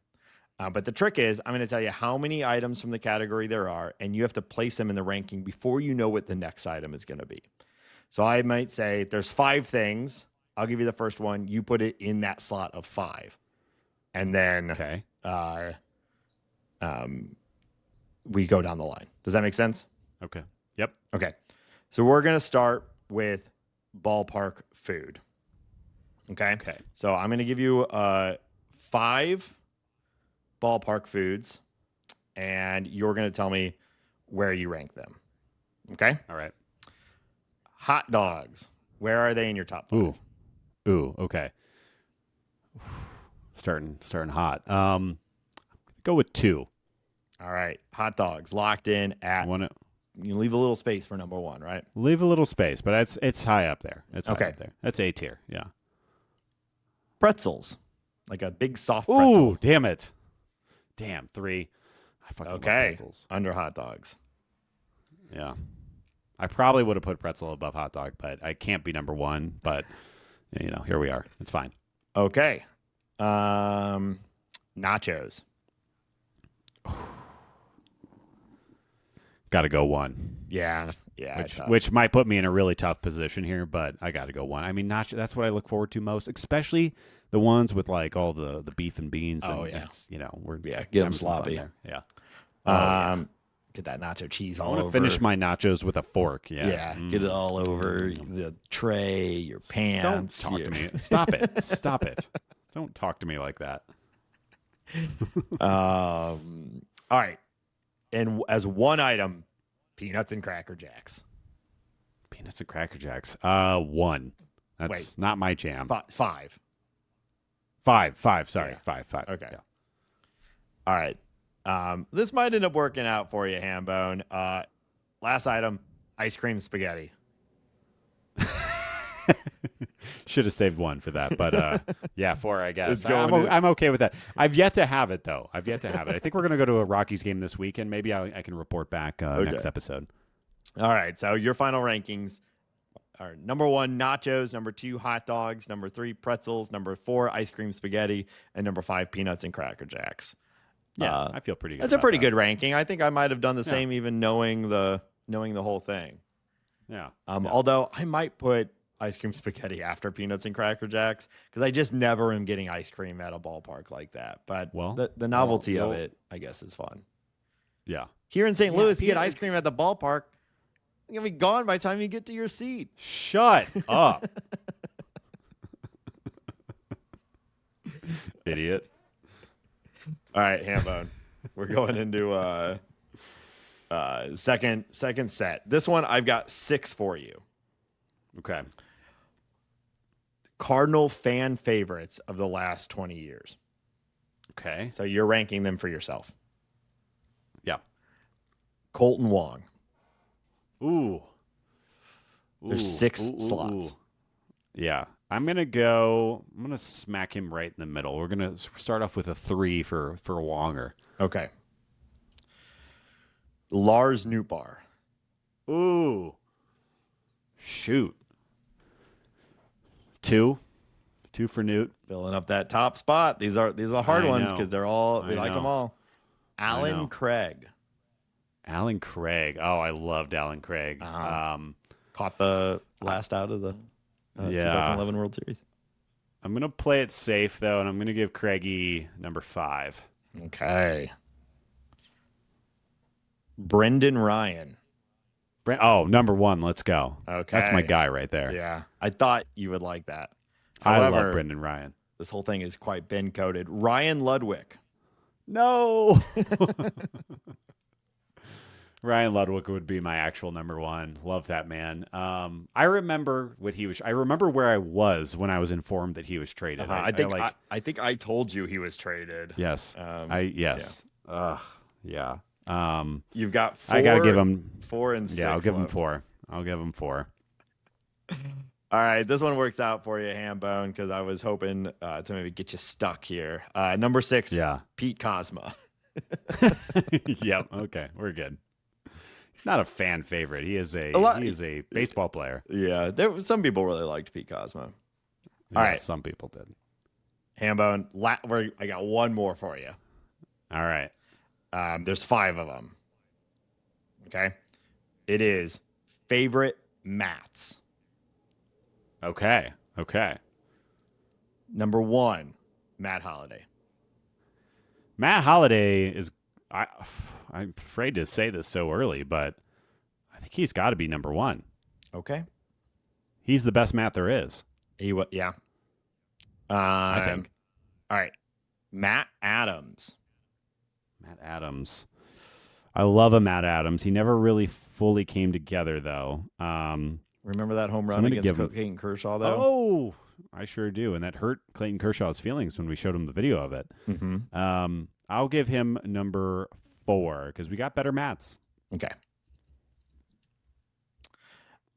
But the trick is, I'm going to tell you how many items from the category there are, and you have to place them in the ranking before you know what the next item is going to be. So I might say there's 5 things. I'll give you the first one. You put it in that slot of 5. And then we go down the line. Does that make sense? Okay. Yep. Okay. So we're going to start with ballpark food. Okay. So I'm going to give you 5 ballpark foods, and you're going to tell me where you rank them. Okay? All right. Hot dogs. Where are they in your top 5? Ooh, okay. Starting hot. Go with 2. All right. Hot dogs locked in at you leave a little space for number 1, right? Leave a little space, but it's high up there. It's high up there. That's A tier. Yeah. Pretzels. Like a big soft pretzel. Ooh, damn it. Damn, 3. I fucking love pretzels. Under hot dogs. Yeah. I probably would have put pretzel above hot dog, but I can't be number 1. But, here we are. It's fine. Okay. Nachos. Got to go 1. Yeah. Which might put me in a really tough position here, but I got to go 1. I mean, nacho, that's what I look forward to most, especially the ones with like all the beef and beans. Oh, and yeah. We're get them sloppy. Yeah. Get that nacho cheese all over. I want to finish my nachos with a fork. Yeah. Get it all over the tray, your pants. Don't talk to me. Stop it. Don't talk to me like that. All right. And as one item, peanuts and Cracker Jacks. Peanuts and Cracker Jacks. 1. That's not my jam. 5. 5. Sorry. Yeah. 5. Okay. Yeah. All right. This might end up working out for you, Hambone. Last item, ice cream spaghetti. Should have saved 1 for that, but 4, I guess. I'm okay with that. I've yet to have it, though. I think we're going to go to a Rockies game this week, and maybe I can report back next episode. All right, so your final rankings are number 1, nachos, number 2, hot dogs, number 3, pretzels, number 4, ice cream spaghetti, and number 5, peanuts and Cracker Jacks. Yeah, I feel pretty good. That's a pretty good ranking. I think I might have done the same, even knowing the whole thing. Yeah. Although I might put ice cream spaghetti after peanuts and Cracker Jacks, because I just never am getting ice cream at a ballpark like that. But the novelty of it, I guess, is fun. Yeah. Here in St. Louis, you get ice cream at the ballpark. It's going to be gone by the time you get to your seat. Shut up. Idiot. All right, Hambone. We're going into second set. This one, I've got 6 for you. Okay. Cardinal fan favorites of the last 20 years. Okay. So you're ranking them for yourself. Yeah. Colton Wong. Ooh. There's six slots. Yeah. I'm going to smack him right in the middle. We're going to start off with a 3 for Wonger. Okay. Lars Nootbaar. Ooh. Shoot. 2 for Newt. Filling up that top spot. These are the hard ones because we like them all. Alan Craig. Alan Craig. Oh, I loved Alan Craig. Caught the last out of the 2011 World Series. I'm going to play it safe, though, and I'm going to give Craigie number 5. Okay. Brendan Ryan. Number 1. Let's go. Okay. That's my guy right there. Yeah. I thought you would like that. However, I love Brendan Ryan. This whole thing is quite Ben coded. Ryan Ludwig. No. Ryan Ludwig would be my actual number 1. Love that man. I remember I remember where I was when I was informed that he was traded. I think I told you he was traded. Yes. Yes. Yeah. You've got 4. I gotta give him 4 and 6. Yeah, I'll give him 4. I'll give him 4. All right, this one works out for you, Hambone, because I was hoping to maybe get you stuck here. Number 6. Yeah. Pete Kozma. Yep. Okay, we're good. Not a fan favorite. He is a baseball player. Yeah, some people really liked Pete Kozma. Yeah, all right, some people did. Hambone, I got one more for you. All right. There's 5 of them. Okay. It is favorite Mats. Okay. Number 1, Matt Holliday. Matt Holliday is. I'm afraid to say this so early, but I think he's got to be number 1. Okay. He's the best Matt there is. Yeah. I think. All right. Matt Adams. I love a Matt Adams. He never really fully came together, though. Remember that home run against Clayton Kershaw, though? Oh, I sure do. And that hurt Clayton Kershaw's feelings when we showed him the video of it. Mm-hmm. I'll give him number 4 because we got better Matts. Okay.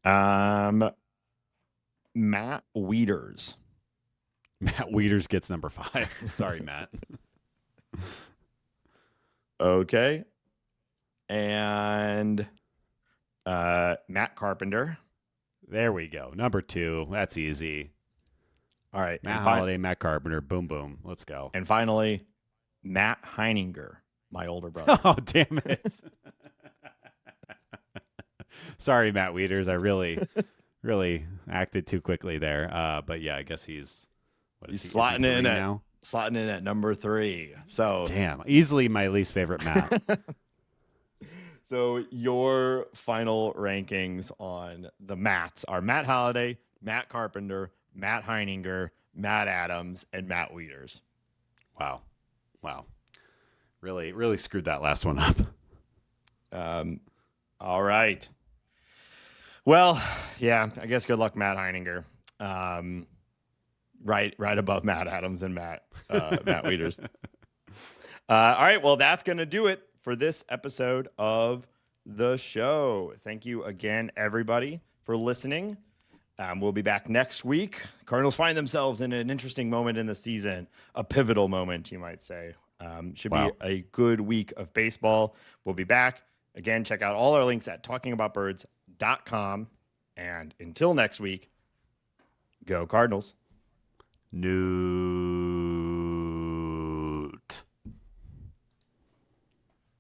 Matt Wieters. Matt Wieters gets number 5. Sorry, Matt. Okay. And Matt Carpenter. There we go. Number 2. That's easy. All right. Matt Holliday, Matt Carpenter. Boom, boom. Let's go. And finally, Matt Heininger, my older brother. Oh, damn it. Sorry, Matt Wieters. I really acted too quickly there. But yeah, I guess he's slotting in now. Slotting in at number 3. So damn, easily my least favorite Matt. So your final rankings on the Matts are Matt Holliday, Matt Carpenter, Matt Heininger, Matt Adams, and Matt Wieters. Wow. Really screwed that last one up. All right. Well, yeah, I guess good luck, Matt Heininger. Right above Matt Adams and Matt Wieters. All right, well, that's going to do it for this episode of the show. Thank you again, everybody, for listening. We'll be back next week. Cardinals find themselves in an interesting moment in the season, a pivotal moment, you might say. Should be a good week of baseball. We'll be back. Again, check out all our links at talkingaboutbirds.com. And until next week, go Cardinals. No.